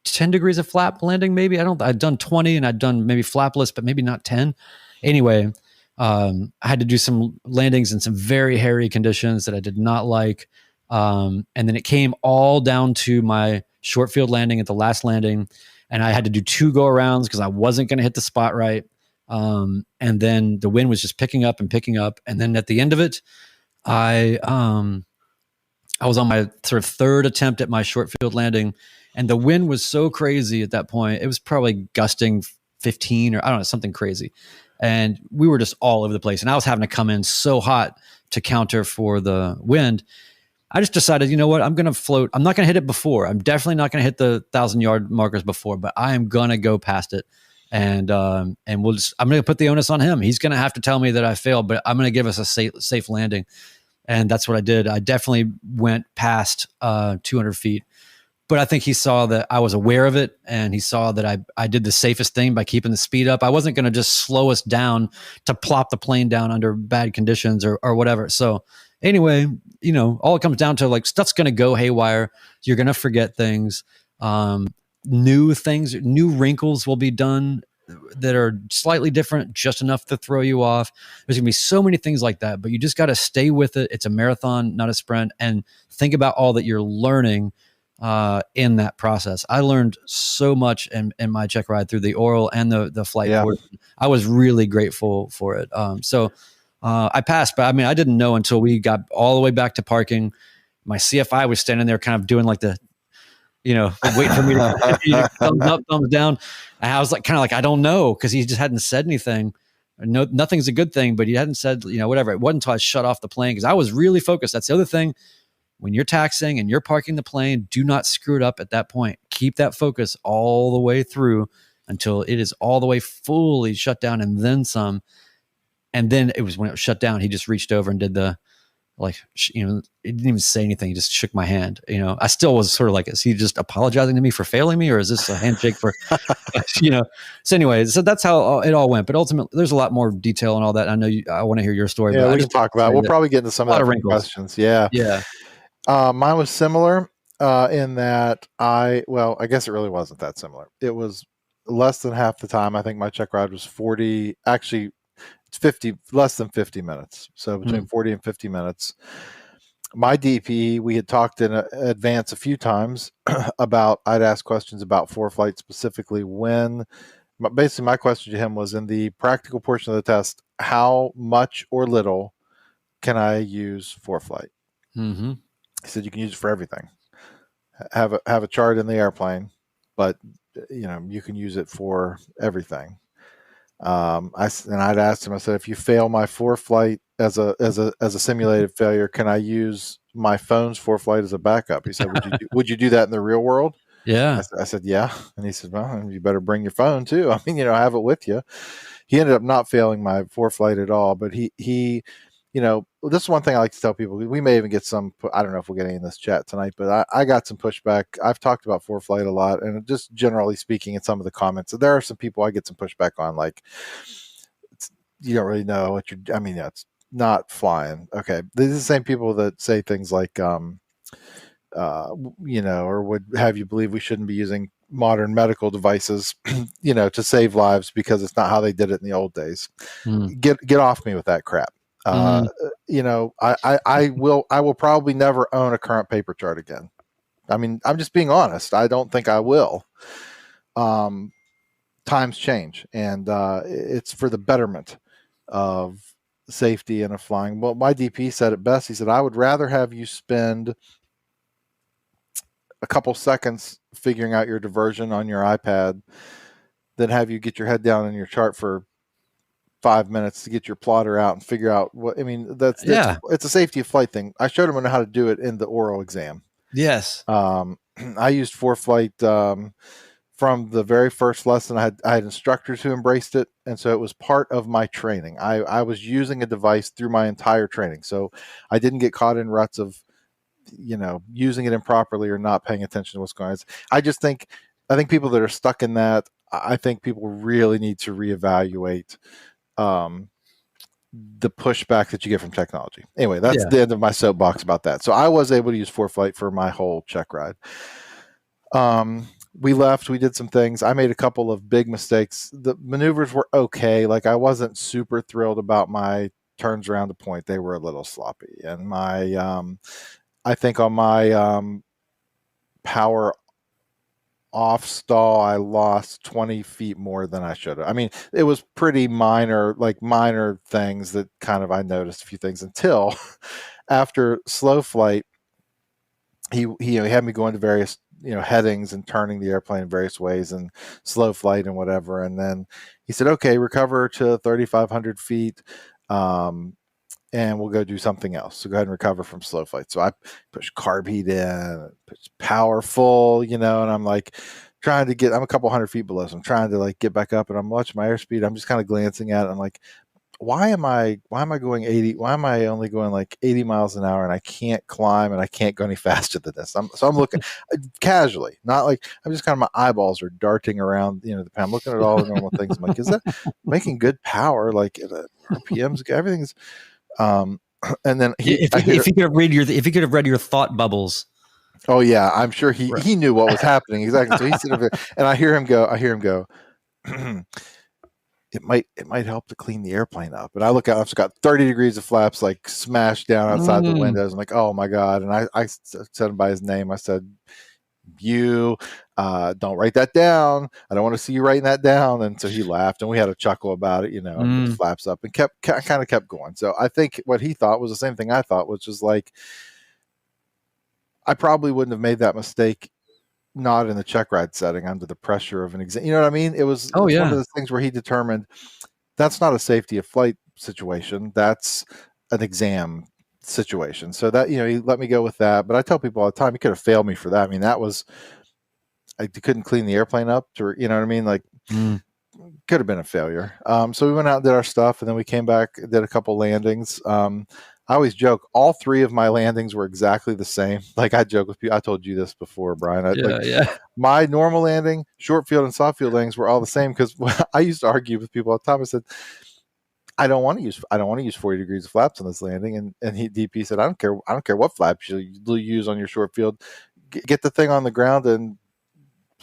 10 degrees of flap landing. Maybe I'd done 20, and I'd done maybe flapless, but maybe not 10. Anyway, I had to do some landings in some very hairy conditions that I did not like. And then it came all down to my short field landing at the last landing. And I had to do 2 go arounds because I wasn't going to hit the spot right. And then the wind was just picking up and picking up. And then at the end of it, I was on my sort of 3rd attempt at my short field landing, and the wind was so crazy at that point. It was probably gusting 15 or I don't know, something crazy. And we were just all over the place. And I was having to come in so hot to counter for the wind. I just decided, you know what? I'm going to float. I'm not going to hit it before. I'm definitely not going to hit the 1,000-yard markers before, but I am going to go past it. And I'm going to put the onus on him. He's going to have to tell me that I failed, but I'm going to give us a safe landing. And that's what I did. I definitely went past 200 feet. But I think he saw that I was aware of it, and he saw that I did the safest thing by keeping the speed up. I wasn't going to just slow us down to plop the plane down under bad conditions or whatever. So anyway, all it comes down to, like, stuff's going to go haywire. You're going to forget things. New wrinkles will be done that are slightly different, just enough to throw you off. There's going to be so many things like that, but you just got to stay with it. It's a marathon, not a sprint, and think about all that you're learning in that process. I learned so much in my check ride through the oral and the flight. Yeah. I was really grateful for it. So I passed, but I mean, I didn't know until we got all the way back to parking. My CFI was standing there kind of doing like the, waiting for me to thumbs up, thumbs down. And I was like, kind of like, I don't know. Cause he just hadn't said anything. No, nothing's a good thing, but he hadn't said, whatever. It wasn't until I shut off the plane, cause I was really focused. That's the other thing. When you're taxiing and you're parking the plane, do not screw it up at that point. Keep that focus all the way through until it is all the way fully shut down and then some. And then it was when it was shut down, he just reached over and did he didn't even say anything. He just shook my hand. I still was sort of like, is he just apologizing to me for failing me, or is this a handshake for, So anyway, so that's how it all went. But ultimately, there's a lot more detail and all that. I know I want to hear your story. Yeah, but we can talk about it. We'll probably get into some of the questions. Yeah. Yeah. Mine was similar in that I guess it really wasn't that similar. It was less than half the time. I think my check ride was 40. Actually, it's 50, less than 50 minutes. So between 40 and 50 minutes. My DP, we had talked in advance a few times about, I'd ask questions about ForeFlight specifically basically my question to him was, in the practical portion of the test, how much or little can I use ForeFlight? Mm-hmm. He said, you can use it for everything. Have a chart in the airplane, but you can use it for everything. I'd asked him, I said, if you fail my ForeFlight as a simulated failure, can I use my phone's ForeFlight as a backup? He said, would you do that in the real world? Yeah. I said, yeah. And he said, well, you better bring your phone too. I mean, have it with you. He ended up not failing my ForeFlight at all, but he this is one thing I like to tell people. We may even get some, I don't know if we'll get any in this chat tonight, but I got some pushback. I've talked about ForeFlight a lot, and just generally speaking in some of the comments, there are some people I get some pushback on, like, you don't really know what it's not flying. Okay. These are the same people that say things like, or would have you believe we shouldn't be using modern medical devices, to save lives because it's not how they did it in the old days. Get off me with that crap. I will probably never own a current paper chart again. I mean, I'm just being honest. I don't think I will. Times change, and it's for the betterment of safety in a flying. Well, my DP said it best. He said, I would rather have you spend a couple seconds figuring out your diversion on your iPad than have you get your head down in your chart for 5 minutes to get your plotter out and figure out what. I mean, it's a safety of flight thing. I showed him how to do it in the oral exam. Yes. I used ForeFlight from the very first lesson. I had instructors who embraced it, and so it was part of my training. I was using a device through my entire training, so I didn't get caught in ruts of using it improperly or not paying attention to what's going on. I think people that are stuck in that, I think people really need to reevaluate the pushback that you get from technology. Anyway, that's the end of my soapbox about that. So I was able to use ForeFlight for my whole check ride. we left. We did some things. I made a couple of big mistakes. The maneuvers were okay. Like I wasn't super thrilled about my turns around the point. They were a little sloppy, and my I think on my power off stall, I lost 20 feet more than I should have. I mean, it was pretty minor, like minor things that kind of I noticed a few things until after slow flight, he had me going to various headings and turning the airplane in various ways and slow flight and whatever. And then he said, "Okay, recover to 3,500 feet. And we'll go do something else. So go ahead and recover from slow flight." So I push carb heat in, push power full, and I'm like trying to get, I'm a couple hundred feet below. So I'm trying to like get back up and I'm watching my airspeed. I'm just kind of glancing at it. I'm like, why am I going 80? Why am I only going like 80 miles an hour and I can't climb and I can't go any faster than this? So I'm looking casually, not like I'm just kind of, my eyeballs are darting around, the pen. I'm looking at all the normal things. I'm like, is that making good power? Like the RPMs, everything's, and then if he could have read your thought bubbles. Oh yeah, I'm sure he knew what was happening exactly. So he's sitting there, and I hear him go. It might help to clean the airplane up. And I look out, I've got 30 degrees of flaps like smashed down outside the windows. I'm like, oh my god! And I said him by his name. I said, "You don't write that down. I don't want to see you writing that down." And so he laughed, and we had a chuckle about it, and put the flaps up, and kind of kept going. So I think what he thought was the same thing I thought, which was like, I probably wouldn't have made that mistake not in the Checkride setting under the pressure of an exam. You know what I mean? It's one of those things where he determined that's not a safety of flight situation. That's an exam situation. So that, he let me go with that. But I tell people all the time, he could have failed me for that. I mean, I couldn't clean the airplane up to, you know what I mean? Like, could have been a failure. So we went out and did our stuff, and then we came back, did a couple landings. I always joke, all three of my landings were exactly the same. Like I joke with people, I told you this before, Brian. My normal landing, short field and soft field landings were all the same, because I used to argue with people all the time. I said, I don't want to use 40 degrees of flaps on this landing. And DP said, I don't care what flaps you use on your short field. Get the thing on the ground, and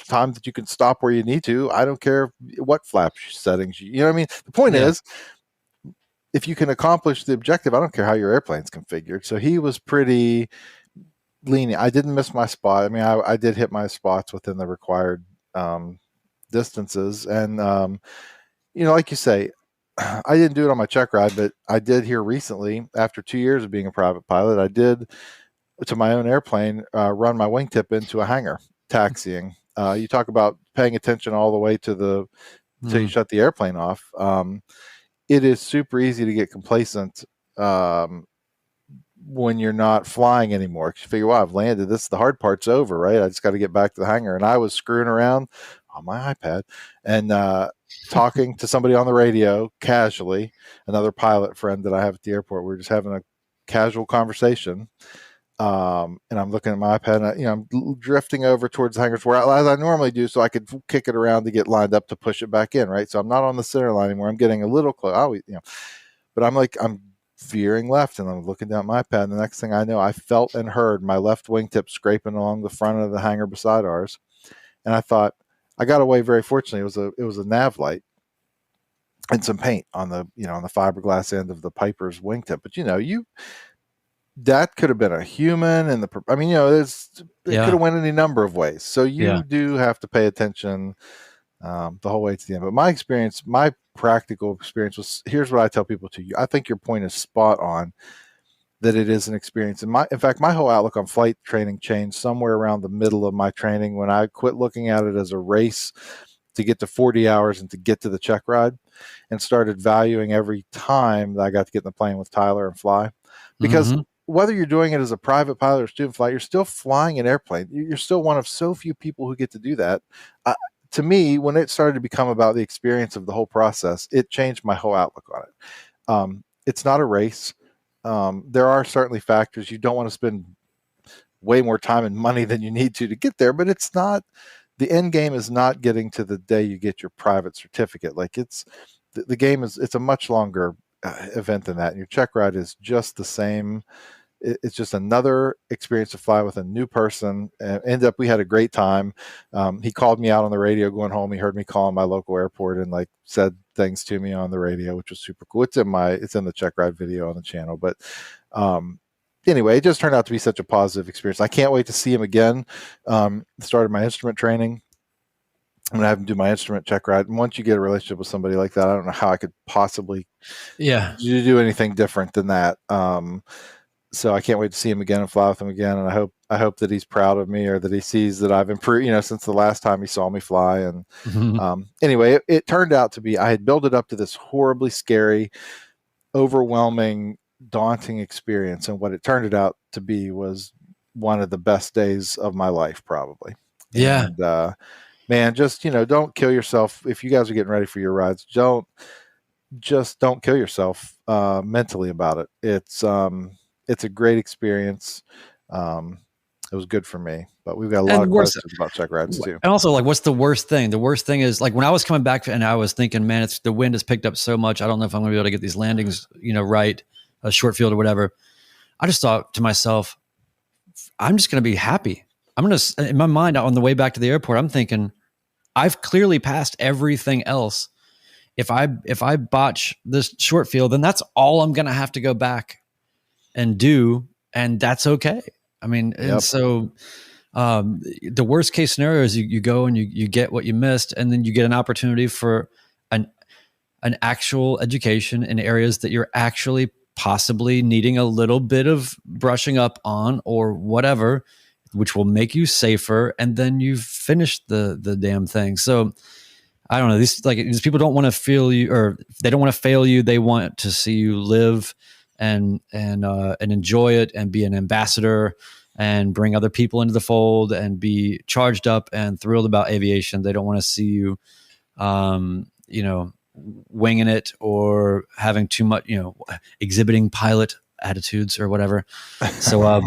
time that you can stop where you need to. I don't care what flap settings you know what I mean? The point is, if you can accomplish the objective, I don't care how your airplane's configured. So he was pretty lenient. I didn't miss my spot. I mean, I did hit my spots within the required distances. And, like you say, I didn't do it on my Checkride, but I did here recently, after 2 years of being a private pilot, I did, to my own airplane, run my wingtip into a hangar, taxiing. You talk about paying attention all the way to until you shut the airplane off. It is super easy to get complacent when you're not flying anymore, because you figure, well, I've landed. The hard part's over, right? I just got to get back to the hangar. And I was screwing around on my iPad and talking to somebody on the radio casually, another pilot friend that I have at the airport. We were just having a casual conversation. And I'm looking at my iPad, and I'm drifting over towards the hangars where, as I normally do, so I could kick it around to get lined up to push it back in, right? So I'm not on the center line anymore. I'm getting a little close, but I'm veering left, and I'm looking down at my iPad. And the next thing I know, I felt and heard my left wingtip scraping along the front of the hangar beside ours, and I thought, I got away very fortunately. It was a nav light and some paint on the on the fiberglass end of the Piper's wingtip, but that could have been a human, and it could have went any number of ways. So you do have to pay attention the whole way to the end. But my practical experience was, here's what I tell people to you. I think your point is spot on, that it is an experience. And in fact, my whole outlook on flight training changed somewhere around the middle of my training, when I quit looking at it as a race to get to 40 hours and to get to the Checkride, and started valuing every time that I got to get in the plane with Tyler and fly. Because whether you're doing it as a private pilot or student flight, you're still flying an airplane. You're still one of so few people who get to do that. To me, when it started to become about the experience of the whole process, it changed my whole outlook on it. It's not a race. There are certainly factors. You don't want to spend way more time and money than you need to get there, but it's not, the end game is not getting to the day you get your private certificate. Like the game is, it's a much longer event than that. And your Checkride is just the same it's just another experience to fly with a new person. And ended up, we had a great time. He called me out on the radio going home. He heard me call my local airport and like said things to me on the radio, which was super cool. It's in the Checkride video on the channel. But anyway, it just turned out to be such a positive experience. I can't wait to see him again. Started my instrument training. I'm gonna have him do my instrument check ride. And once you get a relationship with somebody like that, I don't know how I could possibly do anything different than that. So I can't wait to see him again and fly with him again. And I hope that he's proud of me, or that he sees that I've improved, since the last time he saw me fly. And anyway, it turned out to be, I had built it up to this horribly scary, overwhelming, daunting experience. And what it turned out to be was one of the best days of my life, probably. Yeah. And, man, just, don't kill yourself. If you guys are getting ready for your rides, don't kill yourself mentally about it. It's a great experience. It was good for me, but we've got a lot of questions about check rides too. And also, like, what's the worst thing? The worst thing is, like, when I was coming back and I was thinking, man, the wind has picked up so much. I don't know if I'm going to be able to get these landings, right, a short field or whatever. I just thought to myself, I'm just going to be happy. I'm going to, in my mind, on the way back to the airport, I'm thinking, I've clearly passed everything else. If I botch this short field, then that's all I'm going to have to go back and do, and that's okay. I mean, and so the worst case scenario is you go and you get what you missed, and then you get an opportunity for an actual education in areas that you're actually possibly needing a little bit of brushing up on or whatever, which will make you safer, and then you've finished the damn thing. So I don't know, these people don't want to feel you, or they don't want to fail you. They want to see you live and enjoy it and be an ambassador and bring other people into the fold and be charged up and thrilled about aviation. They don't want to see you, winging it or having too much, exhibiting pilot attitudes or whatever. So,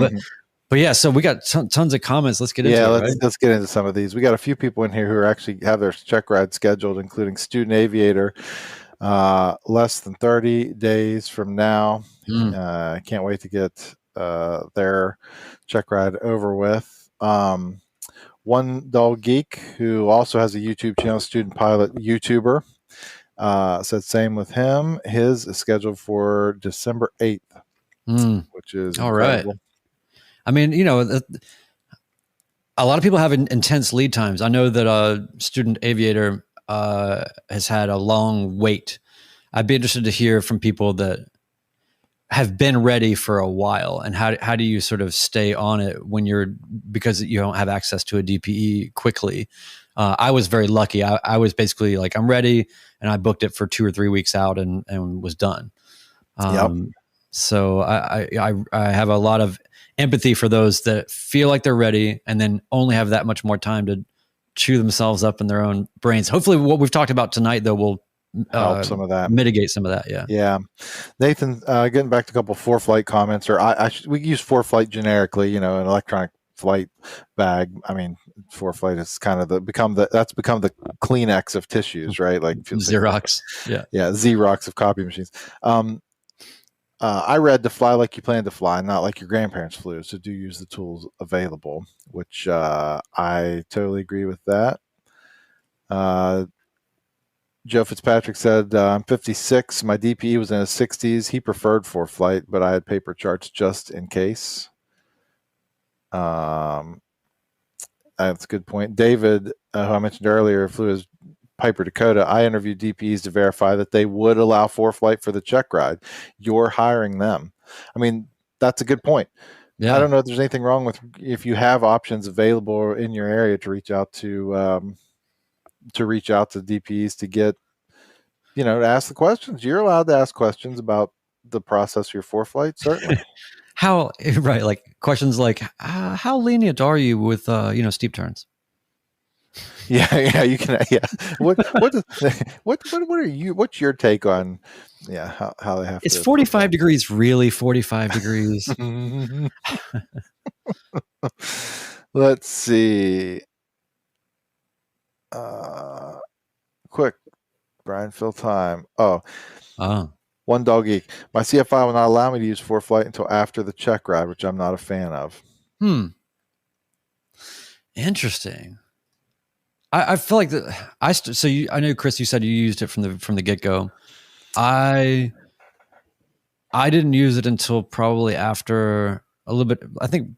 but yeah, so we got tons of comments. Let's get into it. Let's get into some of these. We got a few people in here who actually have their check ride scheduled, including Student Aviator. Less than 30 days from now. I can't wait to get their check ride over with. One Dull Geek, who also has a YouTube channel, student pilot YouTuber, said same with him. His is scheduled for December 8th, which is all incredible. Right. I mean, a lot of people have intense lead times. I know that Student Aviator has had a long wait. I'd be interested to hear from people that have been ready for a while, and how do you sort of stay on it because you don't have access to a DPE quickly. I was very lucky. I was basically like, I'm ready, and I booked it for 2 or 3 weeks out and was done. So I have a lot of empathy for those that feel like they're ready and then only have that much more time to chew themselves up in their own brains. Hopefully what we've talked about tonight, though, will help some of that, mitigate some of that. Yeah. Nathan, getting back to a couple of ForeFlight comments, or we use ForeFlight generically, an electronic flight bag. I mean, ForeFlight is kind of become the Kleenex of tissues, right? Like Xerox. Xerox of copy machines. I read to fly like you plan to fly, not like your grandparents flew. So do use the tools available, which I totally agree with that. Joe Fitzpatrick said, I'm 56. My DPE was in his 60s. He preferred ForeFlight, but I had paper charts just in case. That's a good point. David, who I mentioned earlier, flew his Piper Dakota. I interviewed DPEs to verify that they would allow ForeFlight for the check ride. You're hiring them. I mean, that's a good point. Yeah. I don't know if there's anything wrong with if you have options available in your area to reach out to DPEs to get, to ask the questions. You're allowed to ask questions about the process of your ForeFlight, certainly. Like questions like, how lenient are you with, steep turns? Yeah, you can. Yeah, what are you? What's your take on? Yeah, how they have. It's 45 degrees, really 45 degrees. Let's see. Quick, Brian, fill time. One dog geek. My CFI will not allow me to use ForeFlight until after the Checkride, which I'm not a fan of. Interesting. I feel like I know, Chris, you said you used it from the get go. I didn't use it until probably after a little bit. I think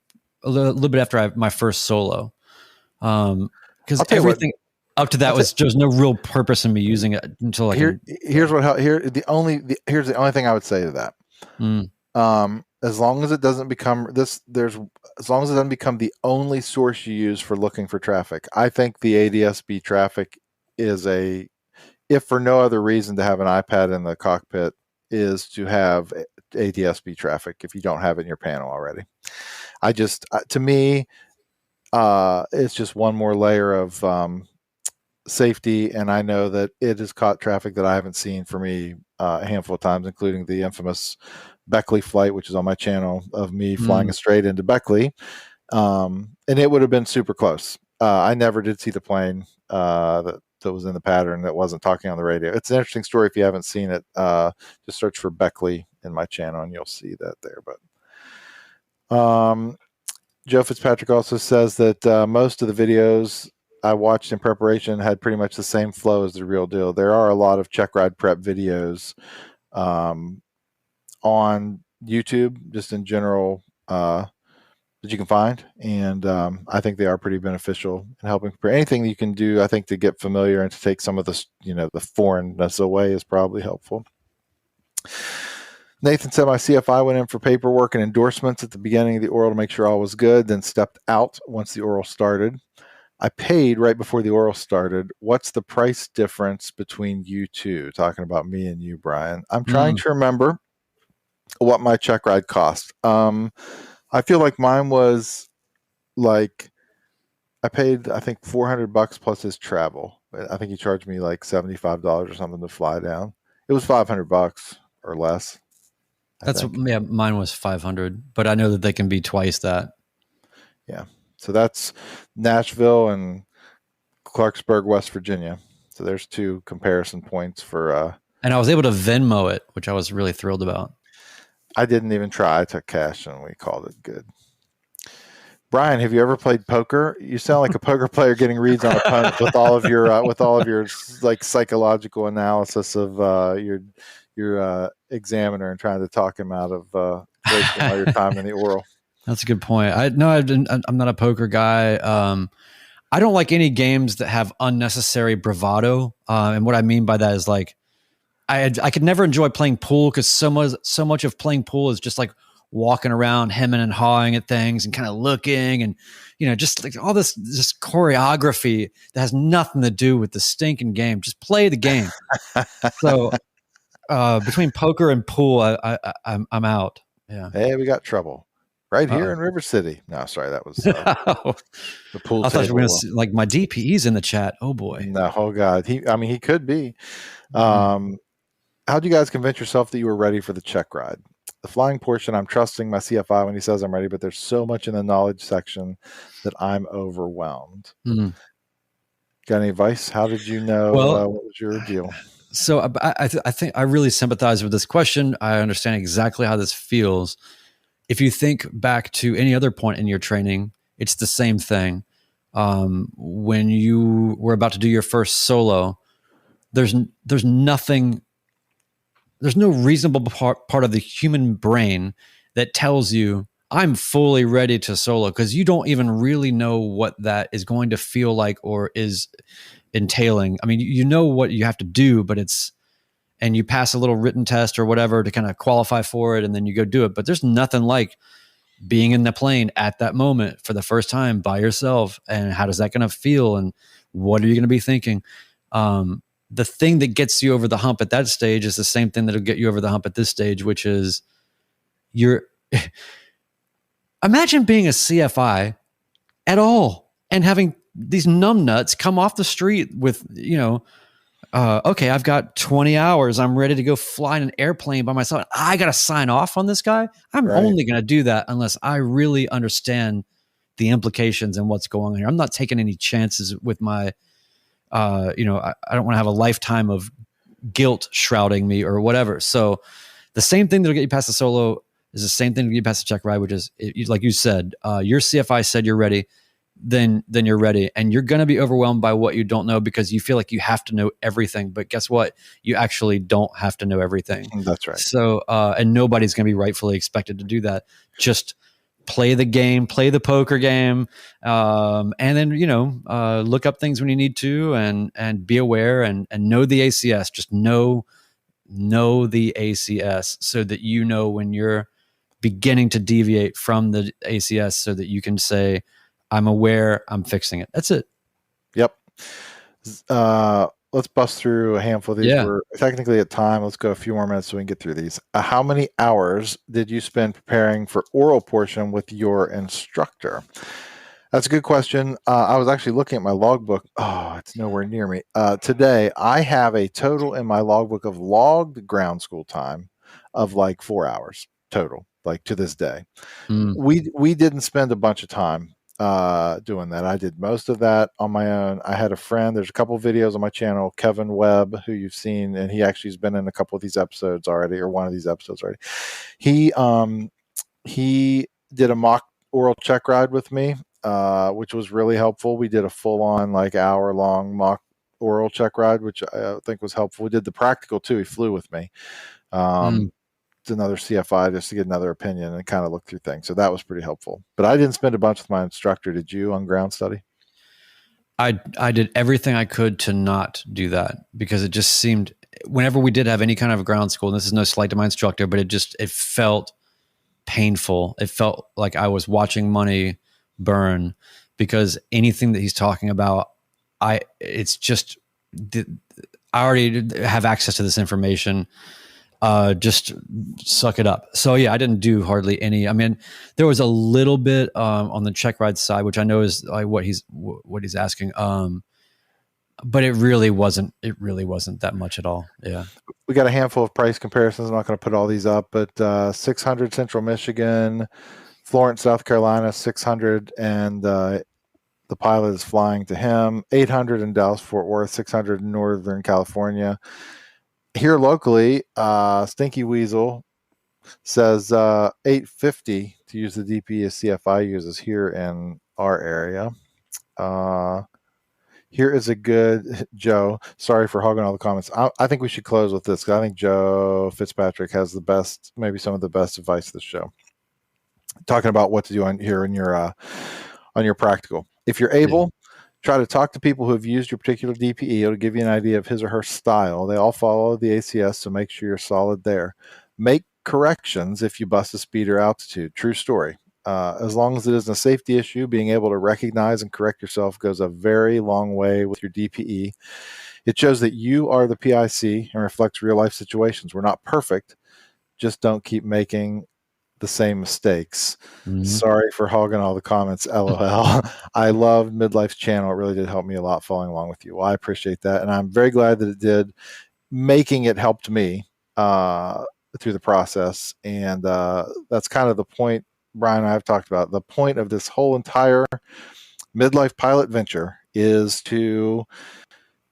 a little bit after my first solo, because everything up to that was there's no real purpose in me using it until here's the only thing I would say to that. As long as it doesn't become the only source you use for looking for traffic, I think the ADSB traffic is if for no other reason to have an iPad in the cockpit, is to have ADSB traffic if you don't have it in your panel already. To me, it's just one more layer of safety, and I know that it has caught traffic that I haven't seen for me a handful of times, including the infamous Beckley flight, which is on my channel, of me flying straight into Beckley, and it would have been super close. I never did see the plane that was in the pattern that wasn't talking on the radio. It's an interesting story. If you haven't seen it, just search for Beckley in my channel and you'll see that there. But Joe Fitzpatrick also says that most of the videos I watched in preparation had pretty much the same flow as the real deal. There are a lot of Checkride prep videos on YouTube, just in general, that you can find, and I think they are pretty beneficial in helping prepare. Anything you can do, I think, to get familiar and to take some of the the foreignness away is probably helpful. Nathan said my CFI went in for paperwork and endorsements at the beginning of the oral to make sure all was good, then stepped out once the oral started. I paid right before the oral started. What's the price difference between you two? Talking about me and you, Brian. I'm trying to remember what my Checkride cost. I feel like mine was like, I paid, I think, $400 plus his travel. I think he charged me like $75 or something to fly down. It was $500 or less. Mine was 500, but I know that they can be twice that. Yeah. So that's Nashville and Clarksburg, West Virginia. So there's two comparison points for. And I was able to Venmo it, which I was really thrilled about. I didn't even try. I took cash and we called it good. Brian, have you ever played poker? You sound like a poker player getting reads on opponents with all of your like psychological analysis of your examiner and trying to talk him out of wasting all your time in the oral. That's a good point. I'm not a poker guy. I don't like any games that have unnecessary bravado. And what I mean by that is like, I could never enjoy playing pool because so much of playing pool is just like walking around hemming and hawing at things and kind of looking and, just like all this choreography that has nothing to do with the stinking game. Just play the game. So between poker and pool, I'm out. Yeah. Hey, we got trouble right here in River City. No, sorry, that was the pool. I thought you were going to see, like, my DPE's in the chat. Oh boy. No, oh God. He could be. How do you guys convince yourself that you were ready for the Checkride? The flying portion, I'm trusting my CFI when he says I'm ready, but there's so much in the knowledge section that I'm overwhelmed. Got any advice? How did you know? What was your deal? So I think I really sympathize with this question. I understand exactly how this feels. If you think back to any other point in your training, it's the same thing. When you were about to do your first solo, there's nothing. There's no reasonable part of the human brain that tells you I'm fully ready to solo, because you don't even really know what that is going to feel like or is entailing. I mean, you know what you have to do, and you pass a little written test or whatever to kind of qualify for it, and then you go do it. But there's nothing like being in the plane at that moment for the first time by yourself. And how does that going to feel? And what are you going to be thinking? The thing that gets you over the hump at that stage is the same thing that'll get you over the hump at this stage, which is imagine being a CFI at all and having these numbnuts come off the street with, okay, I've got 20 hours. I'm ready to go fly in an airplane by myself. I got to sign off on this guy. I'm only going to do that unless I really understand the implications and what's going on here. I'm not taking any chances with my, I don't want to have a lifetime of guilt shrouding me or whatever. So the same thing that'll get you past the solo is the same thing to get you past the check ride, which is like you said, your CFI said you're ready, then you're ready, and you're going to be overwhelmed by what you don't know because you feel like you have to know everything. But guess what? You actually don't have to know everything. That's right. So, and nobody's going to be rightfully expected to do that. Just play the game, play the poker game, and then look up things when you need to, and be aware and know the ACS. Just know the ACS so that you know when you're beginning to deviate from the ACS, so that you can say, I'm aware, I'm fixing it. That's it. Yep. Let's bust through a handful of these. Yeah. We're technically at time. Let's go a few more minutes so we can get through these. How many hours did you spend preparing for oral portion with your instructor? That's a good question. I was actually looking at my logbook. Oh, it's nowhere near me. Today, I have a total in my logbook of logged ground school time of like 4 hours total, like to this day. We didn't spend a bunch of time doing that. I did most of that on my own. I had a friend. There's a couple of videos on my channel, Kevin Webb, who you've seen, and he actually has been in a couple of these episodes already, or one of these episodes already. He did a mock oral check ride with me, which was really helpful. We did a full-on like hour-long mock oral check ride, which I think was helpful. We did the practical too. He flew with me. It's another CFI just to get another opinion and kind of look through things. So that was pretty helpful. But I didn't spend a bunch with my instructor. Did you on ground study? I did everything I could to not do that, because it just seemed, whenever we did have any kind of ground school, and this is no slight to my instructor, but it felt painful. It felt like I was watching money burn, because anything that he's talking about, I already have access to this information. Just suck it up. So yeah, I didn't do hardly any. I mean, there was a little bit on the check ride side, which I know is like what he's asking. But it really wasn't that much at all. Yeah. We got a handful of price comparisons. I'm not going to put all these up, but 600 Central Michigan, Florence, South Carolina, 600, and the pilot is flying to him. 800 in Dallas, Fort Worth, 600 in Northern California. Here locally, Stinky Weasel says 850 to use the DP as CFI uses here in our area. Here is a good Joe. Sorry for hogging all the comments. I think we should close with this, because I think Joe Fitzpatrick has the best, maybe some of the best advice of the show. Talking about what to do on your practical. If you're able, try to talk to people who have used your particular DPE. It'll give you an idea of his or her style. They all follow the ACS, so make sure you're solid there. Make corrections if you bust a speed or altitude. True story. As long as it isn't a safety issue, being able to recognize and correct yourself goes a very long way with your DPE. It shows that you are the PIC and reflects real life situations. We're not perfect. Just don't keep making the same mistakes. Sorry for hogging all the comments. LOL. I loved Midlife's channel. It really did help me a lot following along with you. Well, I appreciate that. And I'm very glad that it did. Making it helped me through the process. And that's kind of the point Brian and I have talked about. The point of this whole entire Midlife pilot venture is to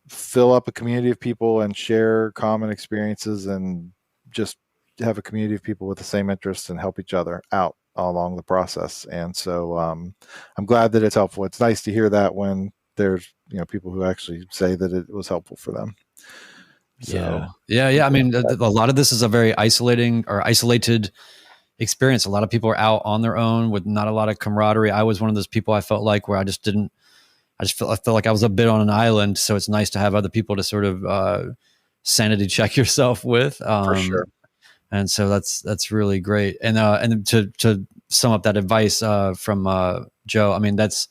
fill up a community of people and share common experiences, and just have a community of people with the same interests and help each other out along the process. And so I'm glad that it's helpful. It's nice to hear that when there's people who actually say that it was helpful for them. So, yeah. I mean, a lot of this is a very isolated experience. A lot of people are out on their own with not a lot of camaraderie. I was one of those people, I felt like, where I felt like I was a bit on an island. So it's nice to have other people to sort of sanity check yourself with. For sure. And so that's really great. And to sum up that advice from Joe, I mean, that's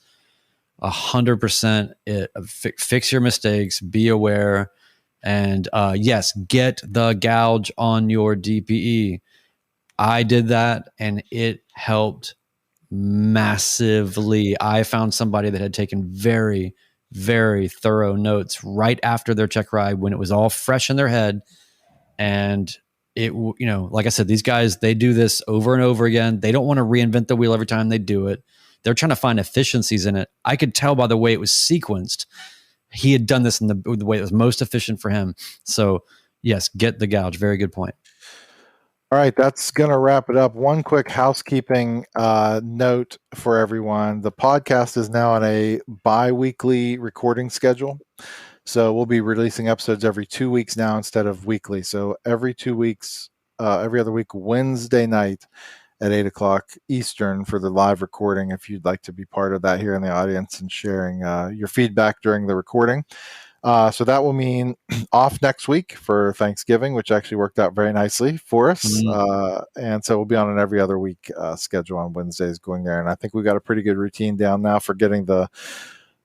100% it. Fix your mistakes, be aware, and yes, get the gouge on your DPE. I did that, and it helped massively. I found somebody that had taken very, very thorough notes right after their check ride when it was all fresh in their head. And it, like I said, these guys, they do this over and over again. They don't want to reinvent the wheel every time they do it. They're trying to find efficiencies in it. I could tell by the way it was sequenced. He had done this in the way it was most efficient for him. So Yes, get the gouge. Very good point. All right, that's going to wrap it up. One quick housekeeping note for everyone. The podcast is now on a bi-weekly recording schedule. So we'll be releasing episodes every 2 weeks now instead of weekly. So every 2 weeks, every other week, Wednesday night at 8 o'clock Eastern for the live recording, if you'd like to be part of that here in the audience and sharing your feedback during the recording. So that will mean off next week for Thanksgiving, which actually worked out very nicely for us. And so we'll be on an every other week schedule on Wednesdays going there. And I think we've got a pretty good routine down now for getting the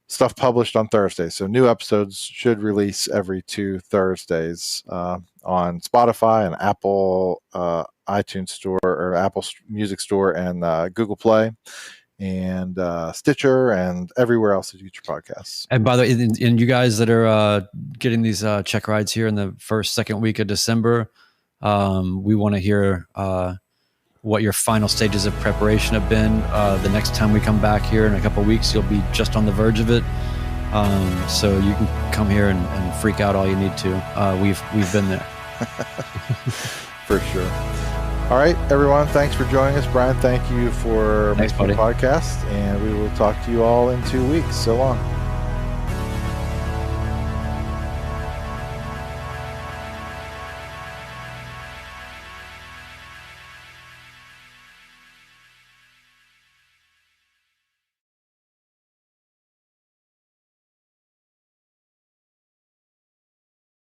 stuff published on Thursdays. So new episodes should release every 2 Thursdays on Spotify and Apple iTunes Store or Apple Music Store and Google Play and Stitcher and everywhere else that you get your podcasts. And by the way, and you guys that are getting these check rides here in the second week of December, we want to hear what your final stages of preparation have been. The next time we come back here in a couple of weeks, you'll be just on the verge of it. So you can come here and freak out all you need to. We've been there. For sure. All right, everyone. Thanks for joining us. Brian, thank you for making the podcast. And we will talk to you all in 2 weeks. So long.